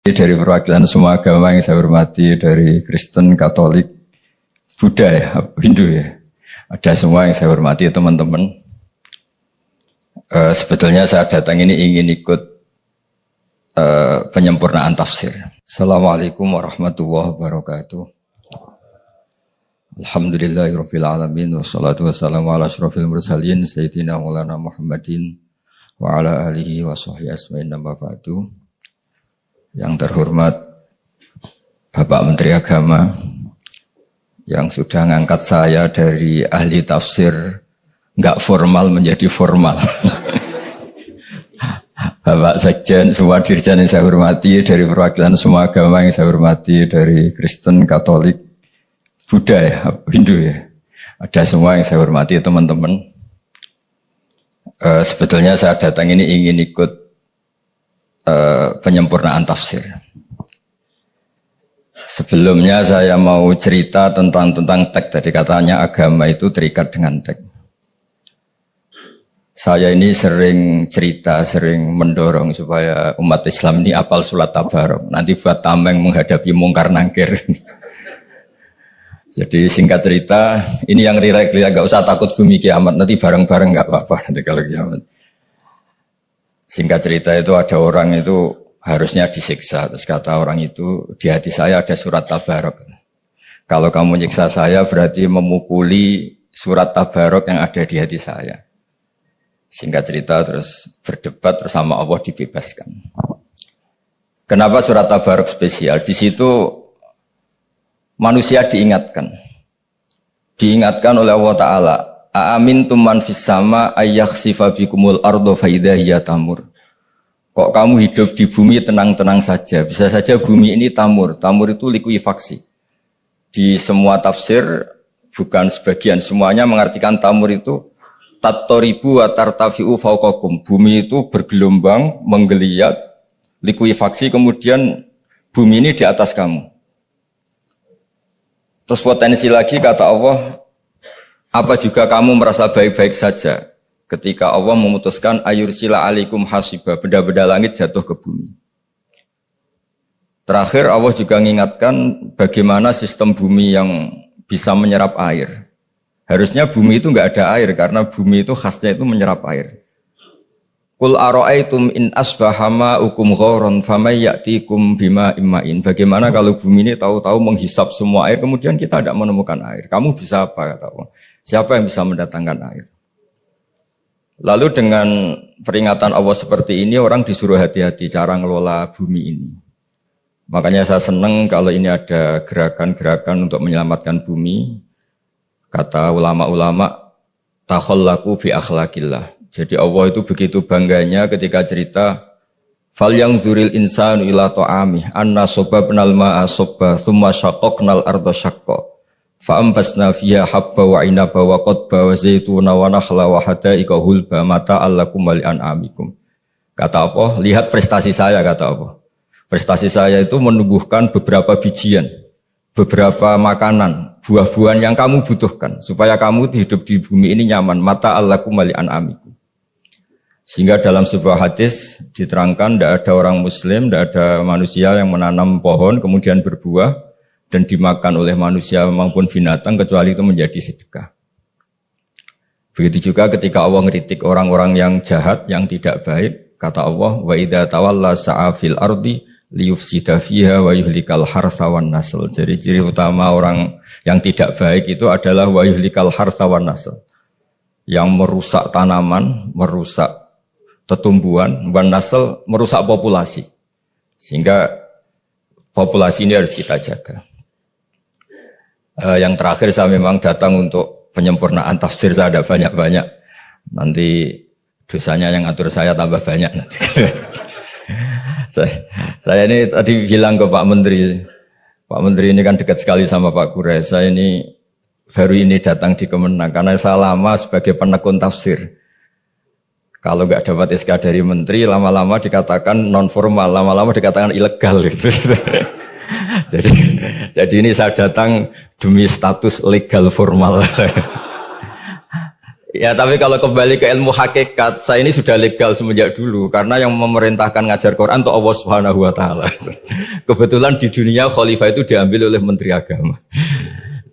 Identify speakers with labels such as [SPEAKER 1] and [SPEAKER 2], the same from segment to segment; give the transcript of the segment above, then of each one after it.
[SPEAKER 1] Dari perwakilan semua agama yang saya hormati, dari Kristen, Katolik, Buddha ya, Hindu ya, ada semua yang saya hormati teman-teman. Sebetulnya saya datang ini ingin ikut penyempurnaan tafsir. Assalamualaikum warahmatullahi wabarakatuh. Alhamdulillahirabbil alamin wassalatu wassalamu ala asyrofil mursalin sayyidina maulana Muhammadin wa ala alihi wa sahbihi asma'in nama ba'du. Yang terhormat Bapak Menteri Agama yang sudah ngangkat saya dari ahli tafsir enggak formal menjadi formal. Bapak Sekjen, semua dirjen yang saya hormati, dari perwakilan semua agama yang saya hormati, dari Kristen, Katolik, Buddha ya, Hindu ya, ada semua yang saya hormati teman-teman. Sebetulnya saya datang ini ingin ikut penyempurnaan tafsir. Sebelumnya saya mau cerita tentang teks. Tadi katanya agama itu terikat dengan teks. Saya ini sering cerita, sering mendorong supaya umat Islam ini hafal surat Tabarok. Nanti buat tameng menghadapi mungkar nangkir. Jadi singkat cerita, ini yang rileks-rileks, gak usah takut bumi kiamat. Nanti bareng-bareng gak apa-apa nanti kalau kiamat. Singkat cerita itu ada orang itu harusnya disiksa. Terus kata orang itu, di hati saya ada surat Tabarok. Kalau kamu nyiksa saya berarti memukuli surat Tabarok yang ada di hati saya. Singkat cerita terus berdebat bersama Allah dibebaskan. Kenapa surat Tabarok spesial? Di situ manusia diingatkan. Diingatkan oleh Allah Ta'ala. Aamintum man fis sama ayyakhsifa bikumul ardo fa idza hiya tamur. Kok kamu hidup di bumi tenang-tenang saja? Bisa saja bumi ini tamur. Tamur itu likuifaksi. Di semua tafsir, bukan sebagian, semuanya mengartikan tamur itu tattoribu wa tartafi'u fauqakum. Bumi itu bergelombang, menggeliat, likuifaksi, kemudian bumi ini di atas kamu. Terus potensi lagi kata Allah, apa juga kamu merasa baik-baik saja ketika Allah memutuskan ayursila alaikum hasiba, benda-benda langit jatuh ke bumi. Terakhir Allah juga mengingatkan bagaimana sistem bumi yang bisa menyerap air. Harusnya bumi itu enggak ada air karena bumi itu khasnya itu menyerap air. Qul ara'aitum in asbaha ma'ukum ghauran famay ya'tikum bima imma'in. Bagaimana kalau bumi ini tahu-tahu menghisap semua air kemudian kita tidak menemukan air. Kamu bisa apa kata Allah? Siapa yang bisa mendatangkan air? Lalu dengan peringatan Allah seperti ini orang disuruh hati-hati cara ngelola bumi ini. Makanya saya senang kalau ini ada gerakan-gerakan untuk menyelamatkan bumi. Kata ulama-ulama takhallaku bi akhlaqillah. Jadi Allah itu begitu bangganya ketika cerita fal yanzuril insanu ila ta'amih anna sababnal ma'a sabba thumma shaqqaqnal arda shaqqa fa ambasna fiha habba wa inaba wa qadba wa zaituna wa nakhla wa hadaika hulba mata'al lakum wa li'an'amikum. Kata Allah, lihat prestasi saya kata Allah. Prestasi saya itu menumbuhkan beberapa bijian, beberapa makanan, buah-buahan yang kamu butuhkan supaya kamu hidup di bumi ini nyaman. Mata'al lakum wa li'an'amikum. Sehingga dalam sebuah hadis diterangkan tidak ada orang muslim, tidak ada manusia yang menanam pohon kemudian berbuah dan dimakan oleh manusia maupun binatang kecuali itu menjadi sedekah. Begitu juga ketika Allah ngeritik orang-orang yang jahat, yang tidak baik, kata Allah, wa idza tawalla sa'a fil ardi liyufsida fiha wa yuhlikal hartha wan nasl. Jadi ciri utama orang yang tidak baik itu adalah wa yuhlikal hartha wan nasl. Yang merusak tanaman, merusak tetumbuhan, wan nasl merusak populasi. Sehingga populasi ini harus kita jaga. Yang terakhir saya memang datang untuk penyempurnaan tafsir, saya ada banyak-banyak. Nanti dosanya yang atur saya tambah banyak nanti. Saya ini tadi bilang ke Pak Menteri. Pak Menteri ini kan dekat sekali sama Pak Kure. Saya ini baru ini datang di Kemenang karena saya lama sebagai penekun tafsir. Kalau nggak dapat SK dari Menteri, lama-lama dikatakan non formal, lama-lama dikatakan ilegal gitu. Jadi ini saya datang demi status legal formal. Ya tapi kalau kembali ke ilmu hakikat, saya ini sudah legal semenjak dulu karena yang memerintahkan ngajar Quran itu Allah Subhanahu wa taala. Kebetulan di dunia khalifah itu diambil oleh menteri agama.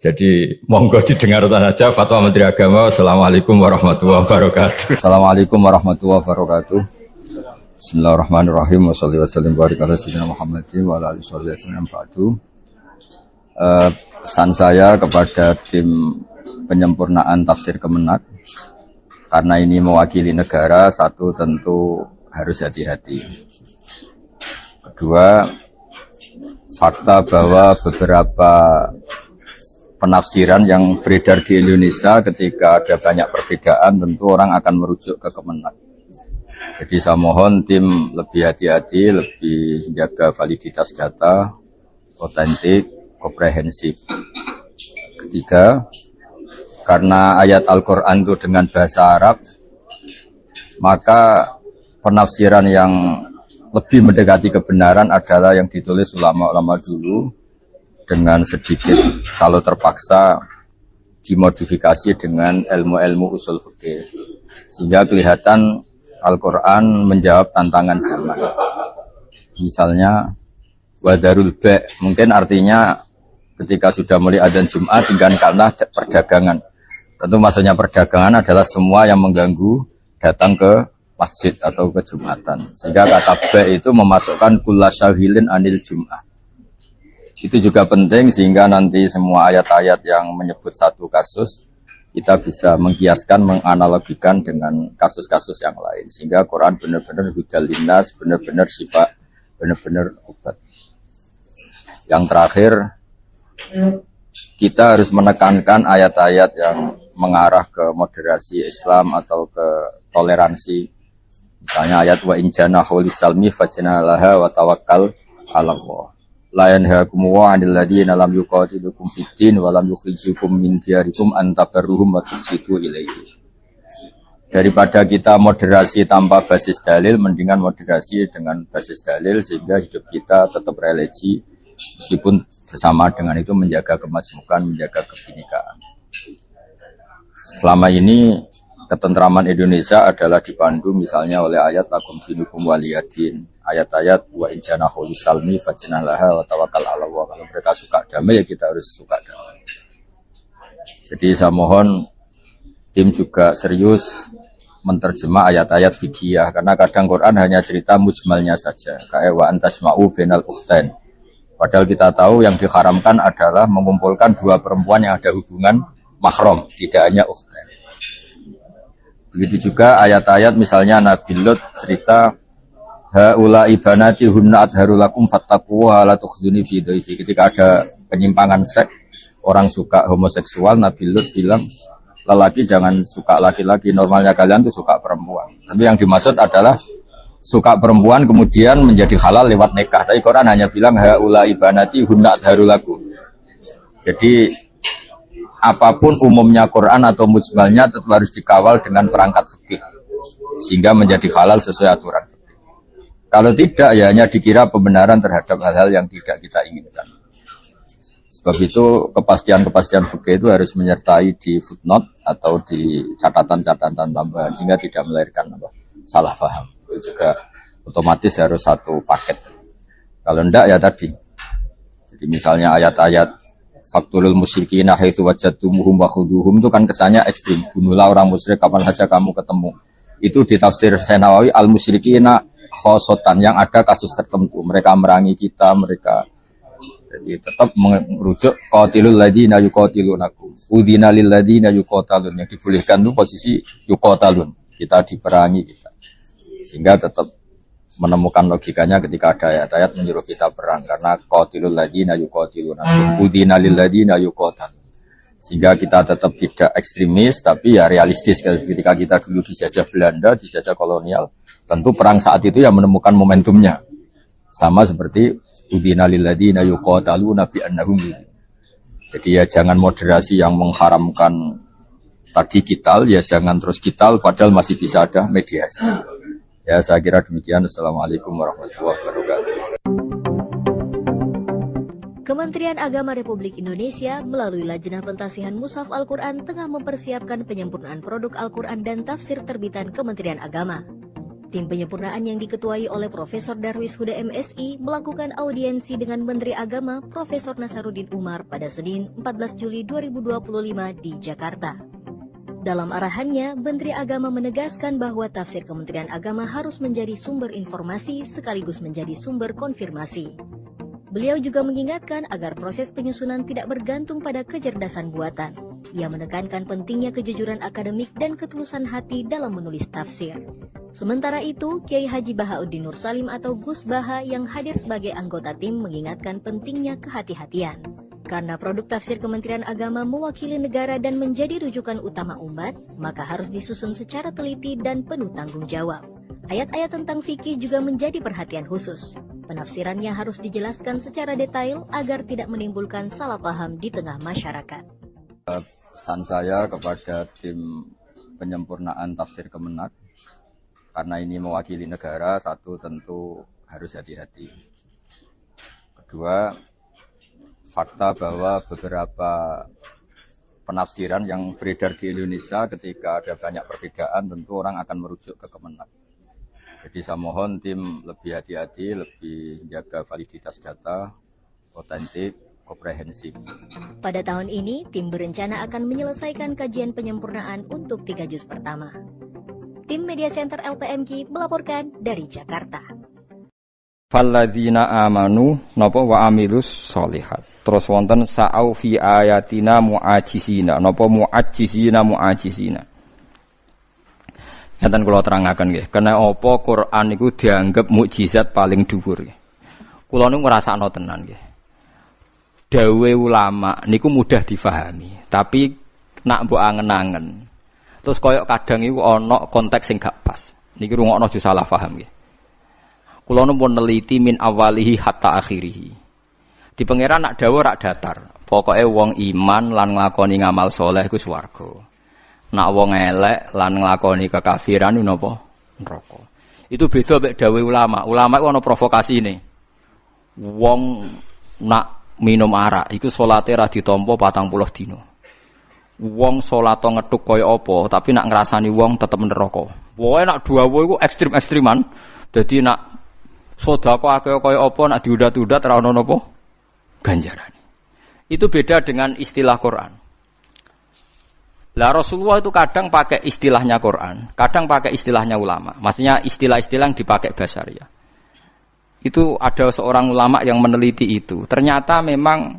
[SPEAKER 1] Jadi monggo didengarkan saja fatwa menteri agama. Assalamualaikum warahmatullahi wabarakatuh. Assalamualaikum warahmatullahi wabarakatuh. Bismillahirrahmanirrahim. Wassallallahu warahmatullahi wabarakatuh. Muhammadin wa ala alihi wasallam. Pesan saya kepada tim penyempurnaan tafsir Kemenak, karena ini mewakili negara, satu tentu harus hati-hati. Kedua, fakta bahwa beberapa penafsiran yang beredar di Indonesia ketika ada banyak perbedaan, tentu orang akan merujuk ke Kemenak. Jadi saya mohon tim lebih hati-hati, lebih jaga validitas data, otentik, komprehensif. Ketiga, karena ayat Al-Quran itu dengan bahasa Arab, maka penafsiran yang lebih mendekati kebenaran adalah yang ditulis ulama-ulama dulu dengan sedikit, kalau terpaksa, dimodifikasi dengan ilmu-ilmu usul fikih. Sehingga kelihatan Al-Quran menjawab tantangan zaman. Misalnya, wadarul ba' mungkin artinya ketika sudah mulai adzan Jumat tinggalkanlah perdagangan. Tentu maksudnya perdagangan adalah semua yang mengganggu datang ke masjid atau ke Jumatan. Sehingga kata ba' itu memasukkan kulla syahilin anil Jum'ah. Itu juga penting sehingga nanti semua ayat-ayat yang menyebut satu kasus kita bisa mengkiaskan, menganalogikan dengan kasus-kasus yang lain. Sehingga Quran benar-benar hudal linnas, benar-benar syifa, benar-benar obat. Yang terakhir, kita harus menekankan ayat-ayat yang mengarah ke moderasi Islam atau ke toleransi. Misalnya ayat wa in janahu lisalmi fajnalaha wa tawakkal 'ala Allah. La yanhaakum wa 'anil ladzina lam yuqatilukum fid-din wa lam yukhrijukum min diyarikum an tabarruhum wa tuqsitu ilaihi. Daripada kita moderasi tanpa basis dalil, mendingan moderasi dengan basis dalil sehingga hidup kita tetap religi meskipun bersama dengan itu menjaga kemajmukan, menjaga kebinekaan. Selama ini ketentraman Indonesia adalah dipandu misalnya oleh ayat lakum dinukum waliyadin, ayat-ayat wa in janahu lisalmi fajnalaha wa tawakkal 'ala Allah. Kalau mereka suka damai ya kita harus suka damai. Jadi saya mohon tim juga serius menerjemah ayat-ayat fikih, karena kadang Quran hanya cerita mujmalnya saja, kayak wa antasma'u bainal ukhtain. Padahal kita tahu yang diharamkan adalah mengumpulkan dua perempuan yang ada hubungan mahram, tidak hanya ukhtain. Begitu juga ayat-ayat misalnya Nabi Lut cerita haula ibanati hunna adharu lakum fattaquha la tukhzuni fi dhaifi. Ketika ada penyimpangan seks, orang suka homoseksual, Nabi Lut bilang lelaki jangan suka laki-laki, normalnya kalian tuh suka perempuan. Tapi yang dimaksud adalah suka perempuan kemudian menjadi halal lewat nikah. Tapi Quran hanya bilang haula ibanati hunna adharu lakum. Jadi apapun umumnya Quran atau mujmalnya tetap harus dikawal dengan perangkat fikih sehingga menjadi halal sesuai aturan fikih. Kalau tidak ya hanya dikira pembenaran terhadap hal-hal yang tidak kita inginkan. Sebab itu kepastian-kepastian fikih itu harus menyertai di footnote atau di catatan-catatan tambahan sehingga tidak melahirkan salah paham. Itu juga otomatis harus satu paket. Kalau enggak ya tadi. Jadi misalnya ayat-ayat Faktulul musyrikina haitsu wajadtumuhum wa khuduhum itu kan kesannya ekstrim. Bunuhlah orang musyrik kapan saja kamu ketemu. Itu di tafsir Nawawi al musyrikina khosotan, yang ada kasus tertentu. Mereka merangi kita, mereka jadi tetap merujuk qatilul ladzina yuqatilunakum. Udina lil ladzina yuqatalun. Yang dibolehkan itu posisi yuqatalun. Kita diperangi kita. Sehingga tetap menemukan logikanya ketika ada ayat-ayat menyuruh kita perang, karena qatilul ladzina yuqatilunakum udina lil ladzina yuqatalun. Sehingga kita tetap tidak ekstremis tapi ya realistis. Ketika kita dulu dijajah Belanda, dijajah kolonial, tentu perang saat itu yang menemukan momentumnya. Sama seperti udina lil ladzina yuqataluna bi annahum. Jadi ya jangan moderasi yang mengharamkan tadi kital, ya jangan terus kital padahal masih bisa ada mediasi. Ya saya kira demikian. Assalamualaikum warahmatullahi wabarakatuh.
[SPEAKER 2] Kementerian Agama Republik Indonesia melalui Lajnah Pentasihan Mushaf Al-Quran tengah mempersiapkan penyempurnaan produk Al-Quran dan tafsir terbitan Kementerian Agama. Tim penyempurnaan yang diketuai oleh Profesor Darwis Huda MSI melakukan audiensi dengan Menteri Agama Profesor Nasaruddin Umar pada Senin 14 Juli 2025 di Jakarta. Dalam arahannya, Menteri Agama menegaskan bahwa tafsir Kementerian Agama harus menjadi sumber informasi sekaligus menjadi sumber konfirmasi. Beliau juga mengingatkan agar proses penyusunan tidak bergantung pada kecerdasan buatan. Ia menekankan pentingnya kejujuran akademik dan ketulusan hati dalam menulis tafsir. Sementara itu, Kiai Haji Bahauddin Nur Salim atau Gus Baha yang hadir sebagai anggota tim mengingatkan pentingnya kehati-hatian. Karena produk tafsir Kementerian Agama mewakili negara dan menjadi rujukan utama umat, maka harus disusun secara teliti dan penuh tanggung jawab. Ayat-ayat tentang fikih juga menjadi perhatian khusus. Penafsirannya harus dijelaskan secara detail agar tidak menimbulkan salah paham di tengah masyarakat.
[SPEAKER 1] Pesan saya kepada tim penyempurnaan tafsir Kemenak, karena ini mewakili negara, satu tentu harus hati-hati. Kedua, fakta bahwa beberapa penafsiran yang beredar di Indonesia ketika ada banyak perbedaan tentu orang akan merujuk ke Kemenak. Jadi saya mohon tim lebih hati-hati, lebih jaga validitas data, otentik, komprehensif.
[SPEAKER 2] Pada tahun ini, tim berencana akan menyelesaikan kajian penyempurnaan untuk 3 juz pertama. Tim Media Center LPMQ melaporkan dari Jakarta.
[SPEAKER 3] Falladzina amanu napa wa amilus sholihat. Terus wonten sa'au fi ayatina mu'ajizina napa mu'ajizina. Ngeten kula terangaken nggih, kena apa Quran niku dianggap mukjizat paling dhuwur nggih. Kula niku ngrasakno tenan nggih. Dawe ulama niku mudah difahami, tapi nak mbok angen-angen. Terus koyok kadang iku ana konteks sing gak pas. Niki rungokno aja salah paham nggih. Kula nu pun neliti min awalihi hatta akhirih. Di pangeran nak dawuh rak datar. Pokoke wong iman lan nglakoni ngamal saleh iku swarga. Nak wong elek lan nglakoni kekafiran niku napa? Neraka. Itu beda mek dawuh ulama. Ulama iku ana provokasine. Wong nak minum arak iku salate ra ditampa 40 dina. Wong salat ngethuk kaya apa, tapi nak ngrasani wong tetep neraka. Pokoke nak dawuh iku ekstrim-ekstriman. Dadi nak sedekah kaya apa nak diudat-udat ra ono napa ganjaran. Itu beda dengan istilah Quran. Lah Rasulullah itu kadang pakai istilahnya Quran, kadang pakai istilahnya ulama. Maksudnya istilah-istilah yang dipakai basaria. Itu ada seorang ulama yang meneliti itu. Ternyata memang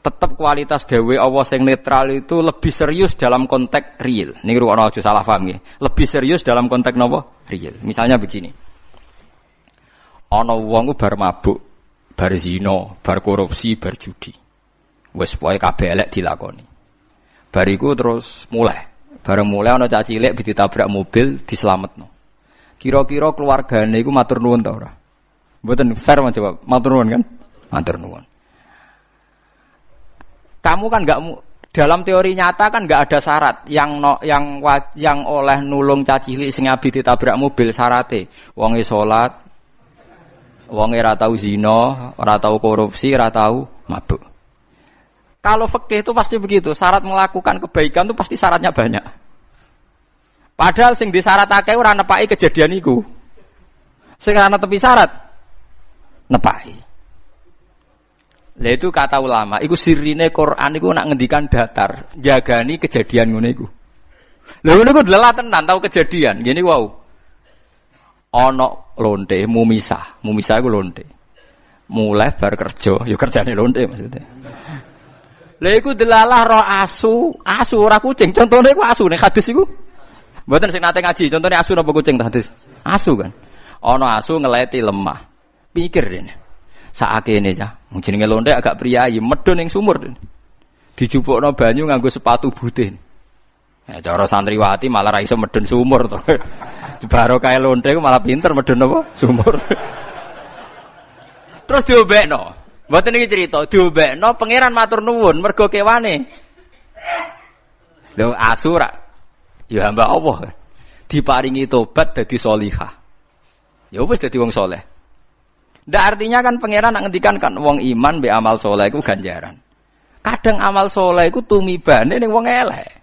[SPEAKER 3] tetap kualitas dawe Allah yang netral itu lebih serius dalam konteks real. Ini ruang aja salah paham ya. Lebih serius dalam konteks napa? Real. Misalnya begini. Ana wong bar mabuk, bar zina, bar korupsi, bar judi. Wis pokoke kabeh elek dilakoni. Bariku terus mulai. Bareng mulai ana cah cilik ditabrak mobil dislametno. Kira-kira keluargane iku matur nuwun ta ora? Mboten fair menjawab. Matur nuwun kan? Matur nuwun. Kamu kan enggak dalam teori nyata kan enggak ada syarat yang oleh nulung cah cilik sing abi ditabrak mobil syarate. Wonge salat, wonge ora tau zina, ora tau korupsi, ora tau mabuk. Kalau fikih itu pasti begitu, syarat melakukan kebaikan itu pasti syaratnya banyak. Padahal sing disyaratake ora nepaki kejadian iku. Sing ana tepi syarat nepaki. Lah itu kata ulama, iku sirine Quran iku nak ngendikan datar, jagani kejadian ngono iku. Lha ngono iku delalah tenan tau kejadian, ngene wau. Ana lonte mumisah iku lonte. Mulai bar kerja, ya kerjane lonte maksudnya. Lha iku delalah roh asu ora kucing. Contone iku asu nek hadis iku. Mboten sing nate ngaji, contone asu napa kucing hadis? Asu kan. Ana asu ngeleti lemah. Pikir dene. Sakakene cah. Mung jenenge lonte agak priayi, medhun ning sumur. Dijupukno banyu nganggo sepatu butin. Nah, cara santriwati malah ra iso medhun sumur to. Barokah lonte ku malah pinter medhun apa? Sumur. Terus diombekno. Mboten iki cerita, diobekno pangeran matur nuwun mergo kewane. Lho asu ra ya hamba Allah. Diparingi tobat dadi sholihah. Ya wis dadi wong saleh. Ndak artinya kan pangeran nak ngendikan kan wong iman be amal saleh iku ganjaran. Kadang amal saleh iku tumibane ning wong elek.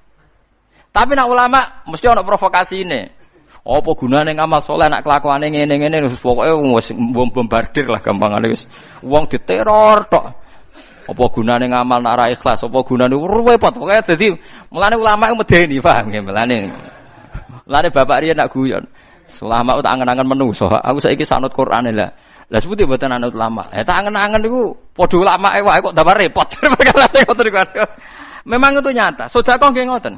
[SPEAKER 3] Tapi nak ulama mesti ana provokasine. Apa gunane ngamal saleh nak kelakuane ngene-ngene wis pokoke wis bombardir lah gampangane wis. Wong diteror tok. Apa gunane ngamal nak ra ikhlas, apa gunane repot. Pokoke dadi mulane ulama iku medeni, paham nggih mulane. Mulane bapak riyen nak guyon. Ulama tak angen-angen menungso. Aku saiki sanut Qur'ane lah. Lah sebuti mboten anut ulama. Tak angen-angen niku padha ulamae wae kok tambah repot. Memang itu nyata. Sedekah nggih ngoten.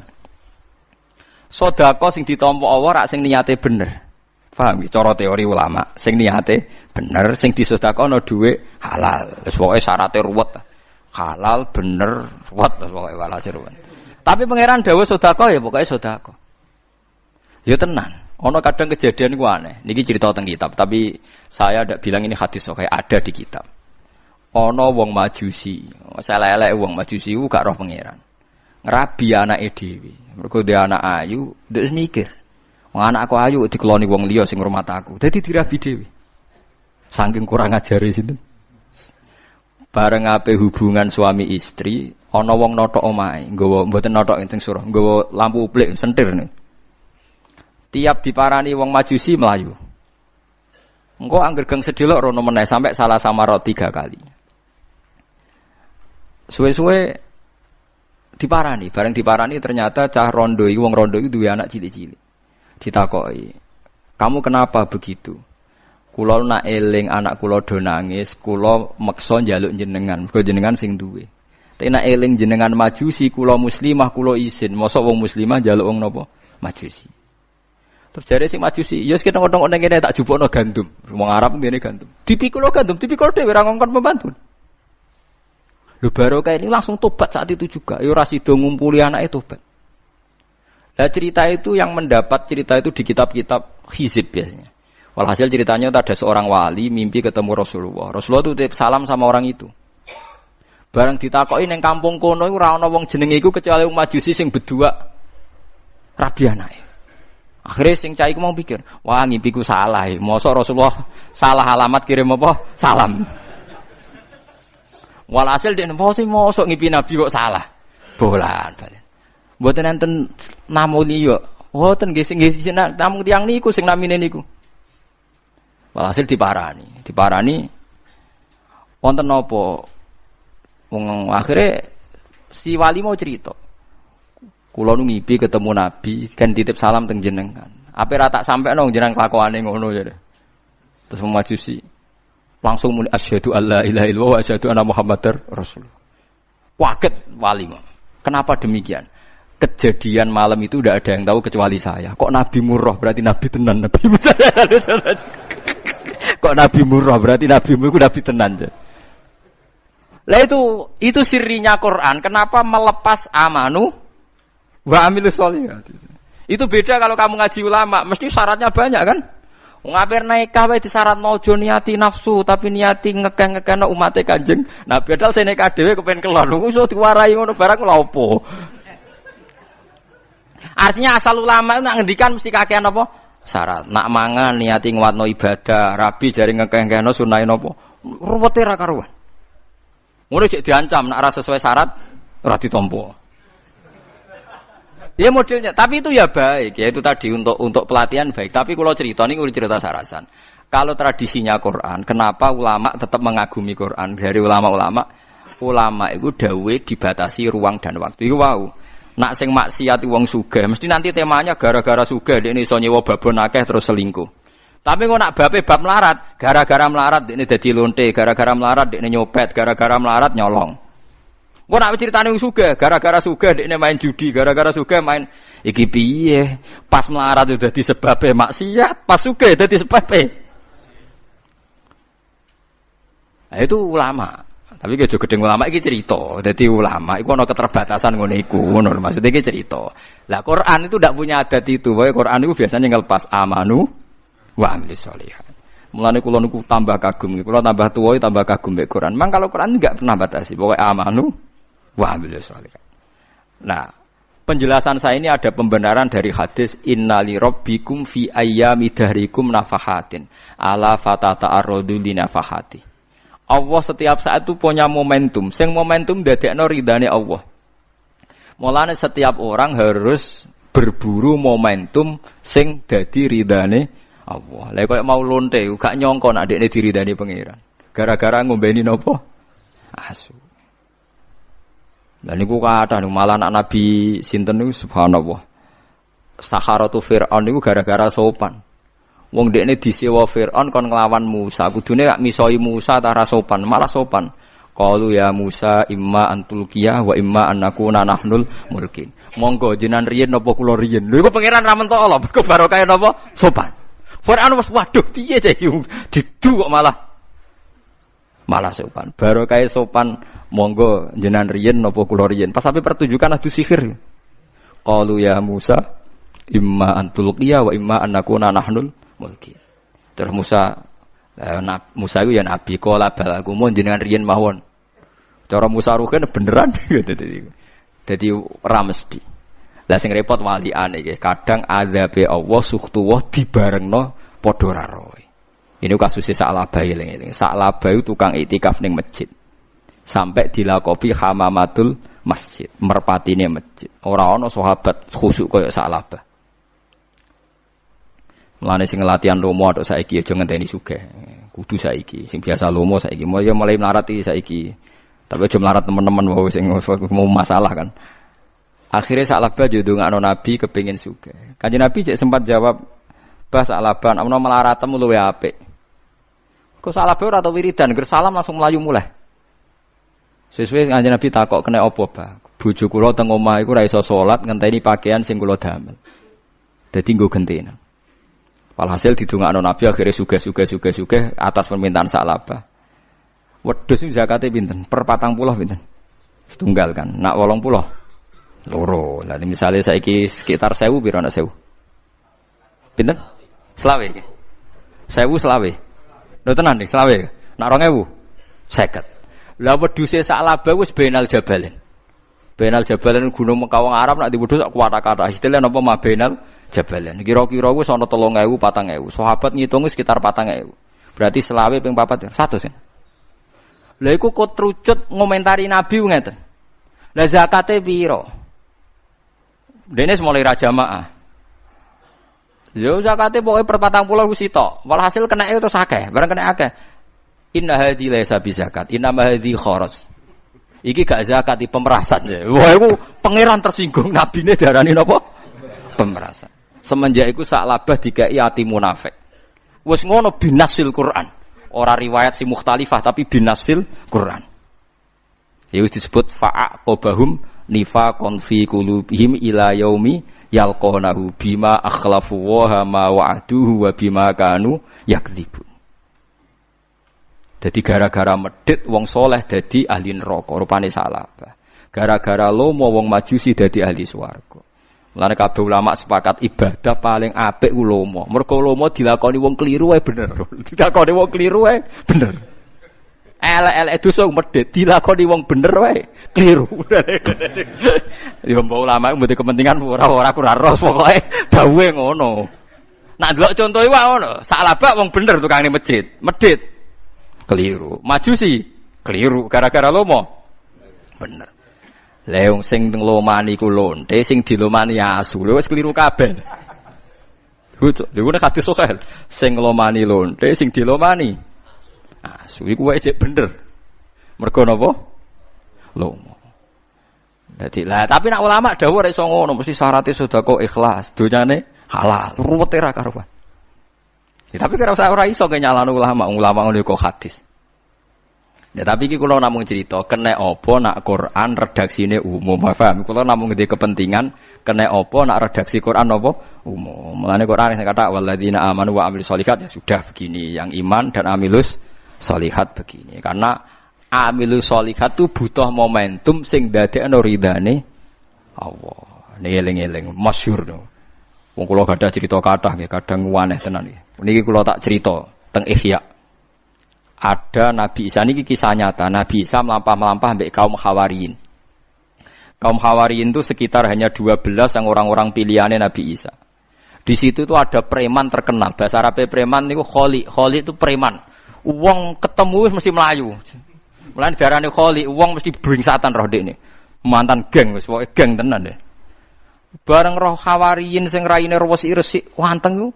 [SPEAKER 3] Sedekah sing ditampa Allah rak sing niate bener. Paham iki cara teori ulama. Sing niate bener, sing disedekahno dhuwit halal. Wis pokoke syaraté ruwet. Halal bener ruwet pokoke walhasil ruwet. Tapi pangeran dawuh sedekah ya pokoke sedekah. Ya tenan. Ono kadang kejadian ku aneh. Niki cerita teng kitab, tapi saya ndak bilang ini hadis kok ada di kitab. Ono wong Majusi, selelek wong Majusi ku gak roh pangeran. Ngrabi anake dhewe. Mergo dhe anak ayu, ndek mikir. Wong anakku ayu dikeloni wong liya sing ngrumat aku. Dadi dirabi dhewe. Saking kurang ajare sinten. Bareng ape hubungan suami istri, ana wong notok omahe, nggawa mboten notok ing surah, nggawa lampu uplik sentir nih. Tiap diparani wong Majusi melayu. Engko angger geng sedelok rono meneh sampai salah samarot 3 kali. Suwe-suwe diparani, bareng diparani ternyata cah rondo iki wong rondo iki duwe anak cilik-cilik. Ditakoki, "Kamu kenapa begitu?" Kula nak eling anak kula do nangis, kula meksa njaluk jenengan, mergo jenengan sing duwe. Tapi nak eling jenengan Majusi, kula muslimah, kula izin. Mosok wong muslimah njaluk wong napa? Majusi. Terus jare sing Majusi, ya wis ketong-ketong ning kene tak jupukno gandum. Wong Arab ngene gandum. Dipikul gandum, dipikul dhewe ora ngongkon pembantu. Lho barokah ini langsung tobat saat itu juga. Ya ora sida ngumpuli anake tobat. Lah cerita itu yang mendapat cerita itu di kitab-kitab hizib biasanya. Walhasil ceritanya ada seorang wali mimpi ketemu Rasulullah. Rasulullah itu titip salam sama orang itu. Bareng ditakoki ning kampung kono iku ora ana wong jenenge iku kecuali wong Majusi sing berdua rabi anake. Akhirnya sing cah iku mau pikir, wah ngimpiku salah. Mosok Rasulullah salah alamat kirim apa? Salam. Walhasil dia mosok ngimpi Nabi kok salah. Bolan balen. Mboten enten namuni yo. Mboten nggih sing namung tiyang niku sing namine niku. Walhasil diparani. Wonten napa? Wong akhire si wali mau cerita. Kula nu ngipi ketemu Nabi, kan titip salam teng jenengan. Ape ra tak sampekno jenengan kelakuane ngono ya. Terus Majusi langsung muni asyhadu alla ilaha illallah wa asyhadu anna muhammadar rasulullah. Kaget wali. Kenapa demikian? Kejadian malam itu tidak ada yang tahu kecuali saya. Kok Nabi murah berarti Nabi tenan Nabi. Kok Nabi murah berarti Nabi tenan. Lah itu sirinya Quran. Kenapa melepas amanu wa amilus sholihat. Itu beda kalau kamu ngaji ulama, mesti syaratnya banyak kan? Ngapir nikah wae disyaratno aja niati nafsu, tapi niati ngekeh-ngekehno umate Kanjeng Nabi. Padahal sing nikah dhewe kepen kelon, iso diwarai ngono barang lha opo? Artinya asal ulama itu nak ngendikan mesti kakean apa? Syarat. Nak mangan niati nguatno ibadah, rabi jare ngekeh-ngekehno sunah napa? Ruwete ra karuan. Ngono sik diancam nak ora sesuai syarat ora ditampa. Ya modelnya, tapi itu ya baik, ya itu tadi untuk pelatihan baik. Tapi kalau cerita ini cerita sarasan. Kalau tradisinya Quran, kenapa ulama tetap mengagumi Quran? Dari ulama itu dawe dibatasi ruang dan waktu. Itu wow. Nak sing maksiat wong sugih, mesti nanti temanya gara-gara sugih dekne iso nyewa babon akeh terus selingkuh. Tapi kok nak bape bab melarat, gara-gara melarat dekne dadi lonte, gara-gara melarat dekne nyopet, gara-gara melarat nyolong. Kok nak ceritane wong sugih, gara-gara sugih dekne main judi, gara-gara sugih main iki piye? Pas melarat itu dadi sebabe maksiat, pas sugih dadi sebabe. Nah, itu ulama. Tapi ke gedeng ulama iki cerita. Dadi ulama iku ana keterbatasan ngene iku. Ngono maksudnya iki cerita. Lah Quran itu ndak punya adat itu. Wae Quran itu biasanya ngelepas amanu wa amilis sholihat. Mulane kula niku tambah kagum. Kula tambah tuwa tambah kagum mek Quran. Mang kalau Quran enggak pernah batasi. Pokoke amanu wa amilis sholihat. Nah, Penjelasan saya ini ada pembenaran dari hadis innali rabbikum fi ayyami dahrikum nafahatin ala fatata'arradu li nafahati. Allah setiap saat itu punya momentum. Sing momentum dadekno ridane Allah. Mulane setiap orang harus berburu momentum sing dadi ridane Allah. Lah koyo mau lonte gak nyongko nek dekne diridani pangeran. Gara-gara ngombeni napa? Asu. Lah niku kathah malah anak Nabi sinten niku subhanallah. Saharatu Fir'aun niku gara-gara sopan. Wong dekne disewa Fir'aun kon nglawan Musa. Kudune gak misoi Musa ta ra sopan, malah sopan. Qalu ya Musa imma antulqiyah wa imma an nakuna nahnul mulkin. Monggo jenengan riyen napa kula riyen. Lha iku pangeran ra mentok Allah, mergo barokah napa? Sopan. Fir'aun wis waduh piye iki didu kok malah sopan. Barokah sopan monggo jenengan riyen napa kula riyen. Pas sampai pertunjukan adu sihir. Qalu ya Musa imma antulqiyah wa imma an nakuna nahnul mulkin. Terus Musa itu ya nabi kala balaku mun jenengan riyen mawon. Cara Musa ruhen beneran dadi ora mesti. Lah sing repot waliane iki kadang azabe Allah sukhtuwah dibarengno padha ra roe. Ini kasusé Sa'labah eling-eling. Sa'labah itu tukang iktikaf ning masjid. Sampai dilakopi hamamatul masjid, merpatine masjid. Ora ana sahabat khusuk kaya Sa'labah. Mulane sing latihan lomo atok saiki aja ngenteni sugih. Kudu saiki. Sing biasa lomo saiki mulai melarat iki saiki. Tapi aja melarat teman-teman wae sing mau masalah kan. Akhirnya Sa'labah ndongakno Nabi kepengin sugih. Kanjeng Nabi cek sempat jawab, "Bah Sa'labah, ana melaratem luwe apik." Kok Sa'labah ora tau wiridan, ger salam langsung mlayu muleh. Sesuai Kanjeng Nabi takok kena apa, Bah? Bojo kula teng omah iku ora iso salat ngenteni pakaian sing kula damel. Dadi nggo gentena. Walhasil didongakno Nabi akhirnya sugih atas permintaan Sa'labah. Wedhus zakate pinten? Per 40 pinten? Setunggal kan. Nak 80. Loro. Lah misale saiki sekitar 1000 pira nak 1000? Pinten? Selawe iki. 1000 selawe. Lho tenan iki selawe. Nak 2000 50. Lah wedhuse Sa'labah wis benal jabalen. Benal jabalen gunung Mekawang Arab nak diwedhus sak kuwata-kata. Istilah napa mabенal jabalen. Kira-kira wis ana 3000 4000. Sahabat ngitung sekitar 4000. Berarti selawe ping 4 100 ya. Lah iku kok trucut ngomentari Nabi ngeten. Lah zakate pira? Dene mulai ra jamaah. Yo zakate pokoke per 40 wis sitok. Walhasil kenake terus akeh, bareng kena akeh. Inna hadhi laisa bi zakat, inna ma hadhi kharas. Iki gak zakat iki pemerasan ya. Wah iku pangeran tersinggung nabine darani napa? Pemerasan. Semenjak iku Sa'labah dikai ati munafik. Wis ngono binasil Quran. Ora riwayat si mukhtalifah tapi binasil Quran. Iku disebut fa'aqobahum nifaqon fi qulubihim ila yaumi yalqonahu bima akhlafu wa ma wa'aduhu wa bima kanu yakdzibun. Jadi gara-gara medhit wong soleh dadi ahli neraka rupane Sa'labah. Gara-gara lomo wong majusi dadi ahli swarga. Mulane kabeh ulama sepakat ibadah paling apik ku lomo. Mergo lomo dilakoni wong kliru wae bener. Dilakoni wong kliru wae bener. Elek-elek dosa medhit dilakoni wong bener wae kliru. Ya mbok ulama mesti kepentingan ora aku ora ros pokoke dawuhe ngono. Nak ndelok conto iki wae ngono. Sa'labah wong bener tukangane masjid, medhit keliru. Majusi keliru gara-gara lomo. Bener. Leung sing nglomani ku lonte sing dilomani asu. Lha wis keliru kabeh. Lha nek hadis sahih sing nglomani lonte sing dilomani asu iku wae cek bener. Mergo napa? Lomo. Dadi lah tapi nek ulama dawuh ora iso ngono mesti syaratnya sedekah ikhlas, donyane halal. Ruwete ra karuan. Ya, tapi kira ora iso nyalano ulama ngono kok hadis. Ya tapi iki kula namung cerita kena apa nak Quran redaksine umum. Paham? Kula namung ngene kepentingan kena apa nak redaksi Quran apa umum. Mulane Quran sing kata walladzina amanu wa amilus sholihat ya sudah begini, yang iman dan amilus sholihat begini. Karena amilus sholihat itu butuh momentum sing dadekno ridane Allah. Niki eling-eling masyhur no. Wong kula gadah cerita kathah nggih, kadang aneh tenan nggih. Niki kula tak cerita teng Ihya. Ada Nabi Isa, ini kisah nyata. Nabi Isa melampah-melampah sampai kaum Hawariyin. Kaum Hawariyin itu sekitar hanya 12 yang orang-orang pilihannya Nabi Isa. Di situ tuh ada preman terkenal. Bahasa Arabnya preman itu kholi. Kholi itu preman. Wong ketemu mesti melayu. Mulane darane kholi, wong mesti bringsatan roh dekne. Mantan geng wis pokoke geng tenan deh. Bareng roh Hawariyin sing raine resik-resik wanteng ku.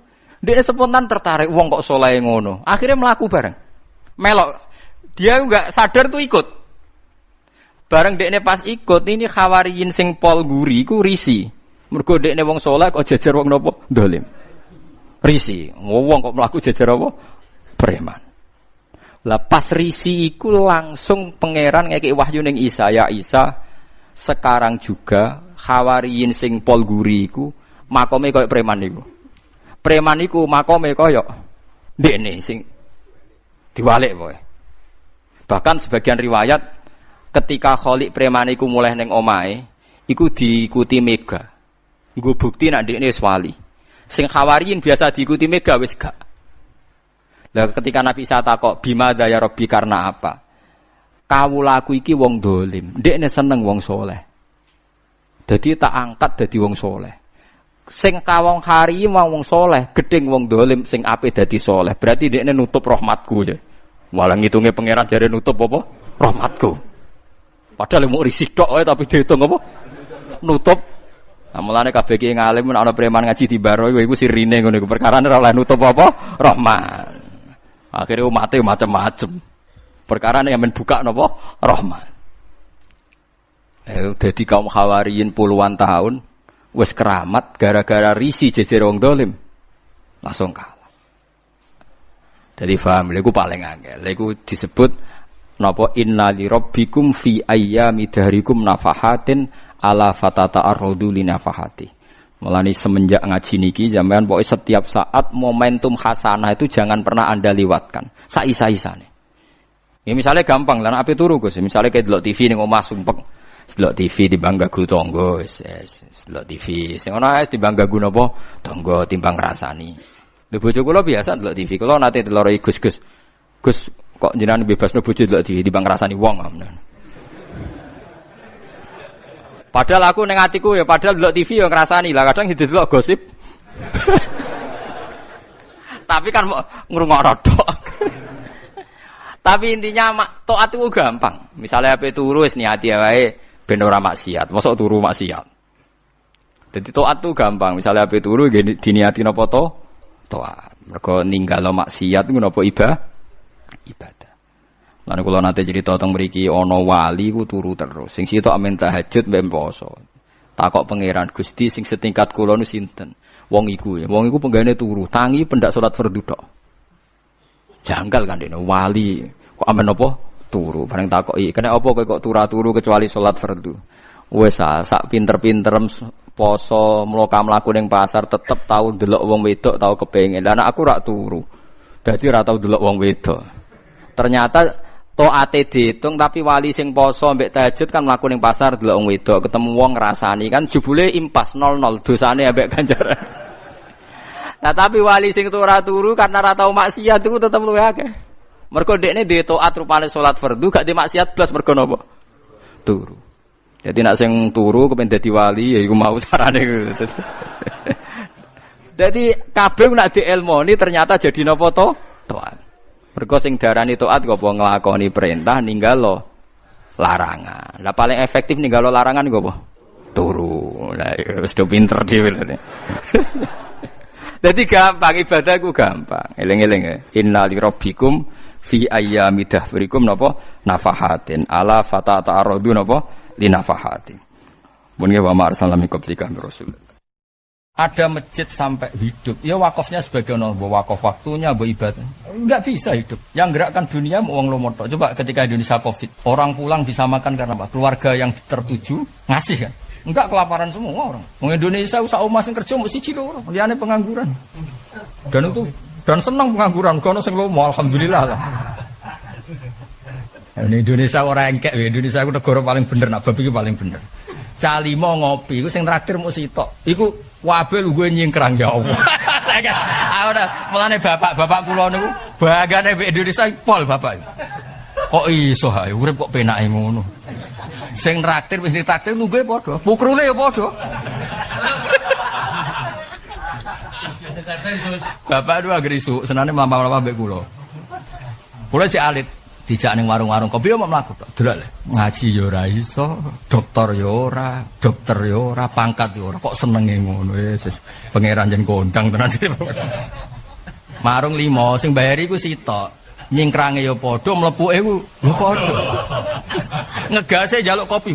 [SPEAKER 3] Dekne spontan tertarik wong kok saleh ngono. Akhirnya mlaku bareng. Melok. Dia enggak sadar tuh ikut. Bareng dekne pas ikut ini Hawariyin sing pol guri ku risi. Mergo dekne wong saleh kok jejer wong napa? Dolim. Risi. Wong kok mlaku jejer apa? Preman. Lah pas risi iku langsung pangeran ngeki wahyu ning Isa, ya Isa, sekarang juga Hawariyin sing pol guri iku makome koyo preman niku. Preman iku makome koyo ndekne sing diwalik pokoke. Bahkan sebagian riwayat ketika kholik preman iku mulai ning omahe, iku diikuti Mega. Nggo bukti nek ndekne wis wali. Sing Hawariyin biasa diikuti Mega wis gak. Lah ketika Nabi Isa takok bima ya Rabbi karena apa? Kawulaku iki wong dolim, ndekne seneng wong soleh. Dadi tak angkat dadi wong soleh. Sing kawong hari wong soleh, gedeng wong dolim sing ape dadi soleh. Berarti ndekne nutup rahmatku ya. Walah ngitunge pangeran jare nutup apa? Rahmatku. Padahal mau risih tok ae tapi diitung apa? Nutup. Nah, mulane kabeh ki ngalim nek ana preman ngaji di baro iku sirine ngono iku perkarane ora oleh nutup apa? Rahmat. Akhirnya umatnya macam-macam. Perkara yang menbuka napa? Rahmat. Jadi kaum Hawariyin puluhan tahun wis keramat gara-gara risi jejer wong dolim. Langsung kalah. Jadi paham, lha paling angel. Lha disebut napa inna li rabbikum fi ayyami dahrikum nafahatin ala fatata'arrudu li nafahati. Mulane semenjak ngaji niki sampean pokoke setiap saat momentum hasanah itu jangan pernah Anda lewatkan. Saisa-isane. Ya misalnya gampang lan ape turu Gus. Misale kayak delok TV ning omah sumpek. Delok TV timbang ganggu tangga wis delok TV. Sing ana timbang ganggu napa? Tangga timbang ngrasani. Lho bojo kula biasa delok TV. Kula nate delok Gus. Gus kok jenengan bebasno bojo delok TV timbang ngrasani wong. Padahal aku ning atiku ya padahal delok TV ya ngrasani lah kadang delok gosip. Tapi kan ngrungokno tok. Tapi intinya taat itu gampang. Misalnya ape turu wis niati wae ben ora maksiat. Mosok turu maksiat. Dadi taat itu gampang. Misalnya ape turu diniati napa to? Taat. Mergo ninggalo maksiat iku napa ibadah. Lan kula nate cerita teng mriki ana wali ku turu terus. Sing sitok amen tahajud mbek poso. Takok pangeran Gusti sing setingkat kula nu sinten? Wong iku ya. Wong iku penggane turu, tangi pendak salat fardu tok. Janggal kan dene wali kok amen apa? Turu. Bareng takoki, kena apa kowe kok turu kecuali salat fardu? Wis sak pinter-pinterem poso mlaku ning pasar tetep tau ndelok wong wedok tau kepengin. Lah aku rak turu. Dadi ora tau ndelok wong wedok. Ternyata taate diitung tapi wali sing poso mbek tahajud kan mlaku ning pasar delok wong wedok ketemu wong ngrasani kan jebule impas 00 dosane ambek ganjaran. Nah tapi wali sing ora turu karena ora tau maksiat iku tetep luwih akeh. Mergo dekne duwe taat rupane salat fardu gak di maksiat blas mergo napa? Turu. Jadi nak sing turu kepen dadi wali ya iku mau carane. Jadi kabeh nak dielmoni ternyata jadi napa to? Taat. Mergo sing darani taat kok apa nglakoni perintah ninggalo larangan. Lah paling efektif ninggalo larangan kok apa? Turu. Lah wis do pinter dhewe. Dadi gampang ibadah ku gampang. Eling-eling ya. Inna li rabbikum fi ayyami dahrikum napa nafahatin ala fatata'arradu napa li nafahatin. Mun wa ma arsalna min qablika rasul. Ada masjid sampai hidup, ya wakafnya sebagai wakaf waktunya, ibadah. Enggak bisa hidup. Yang gerakkan dunia mau uang lomoto. Coba ketika Indonesia Covid, orang pulang disamakan karena apa? Keluarga yang tertuju ngasih kan? Enggak kelaparan semua orang. Orang Indonesia usaha umat yang kerja mesti siji lho, liyane pengangguran. Dan senang pengangguran, kono sing lomo alhamdulillah lah. Ini Indonesia orang engkek, Indonesia itu negara paling bener, nak babi paling bener. Calimo ngopi, iku sing traktir mung sitok. Iku wabe lu gue nyingkrang ya Allah. Ora mulane bapak kula niku bagane mbek Indonesia pol bapak. Kok iso hae urip kok penake ngono. Sing traktir wis ditraktir lungguhe padha, pukrune ya padha. Bapak itu agak isu, senane mlampah-mlampah mbek kula. Kula sik alit dijak ning warung-warung kopi mau mlaku tok. Delok le. Ngaji ya ora iso, dokter ya ora, pangkat ya ora. Kok senenge ngono wis pangeran jen kondang tenan. Marung 5 sing bayari iku sitok. Nyingkrange ya padha, mlepuke ku ya padha. Ngegase njaluk kopi.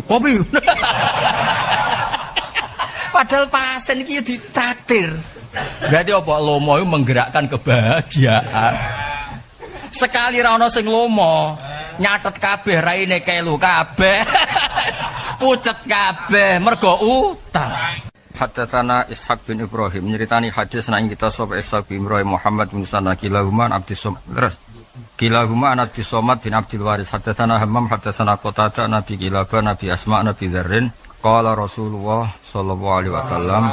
[SPEAKER 3] Padahal pasen iki ditraktir. Berarti apa lomo itu menggerakkan kebahagiaan. Sekali ra ono sing lomo, nyatet kabeh raine kelu kabeh. Pucet kabeh mergo utang. Hadatsana Ishaq bin Ibrahim nyeritani hadis nang kita sapa Ishaq bin Ibrahim Muhammad bin Sanad kilahuma Abdus Somad. Kilahuma Abdus Somad bin Abdul Waris. Hadatsana Hammam hadatsana Qatadah Nabi Kilabah Nabi Asma Nabi Dzarrin qala Rasulullah sallallahu alaihi wasallam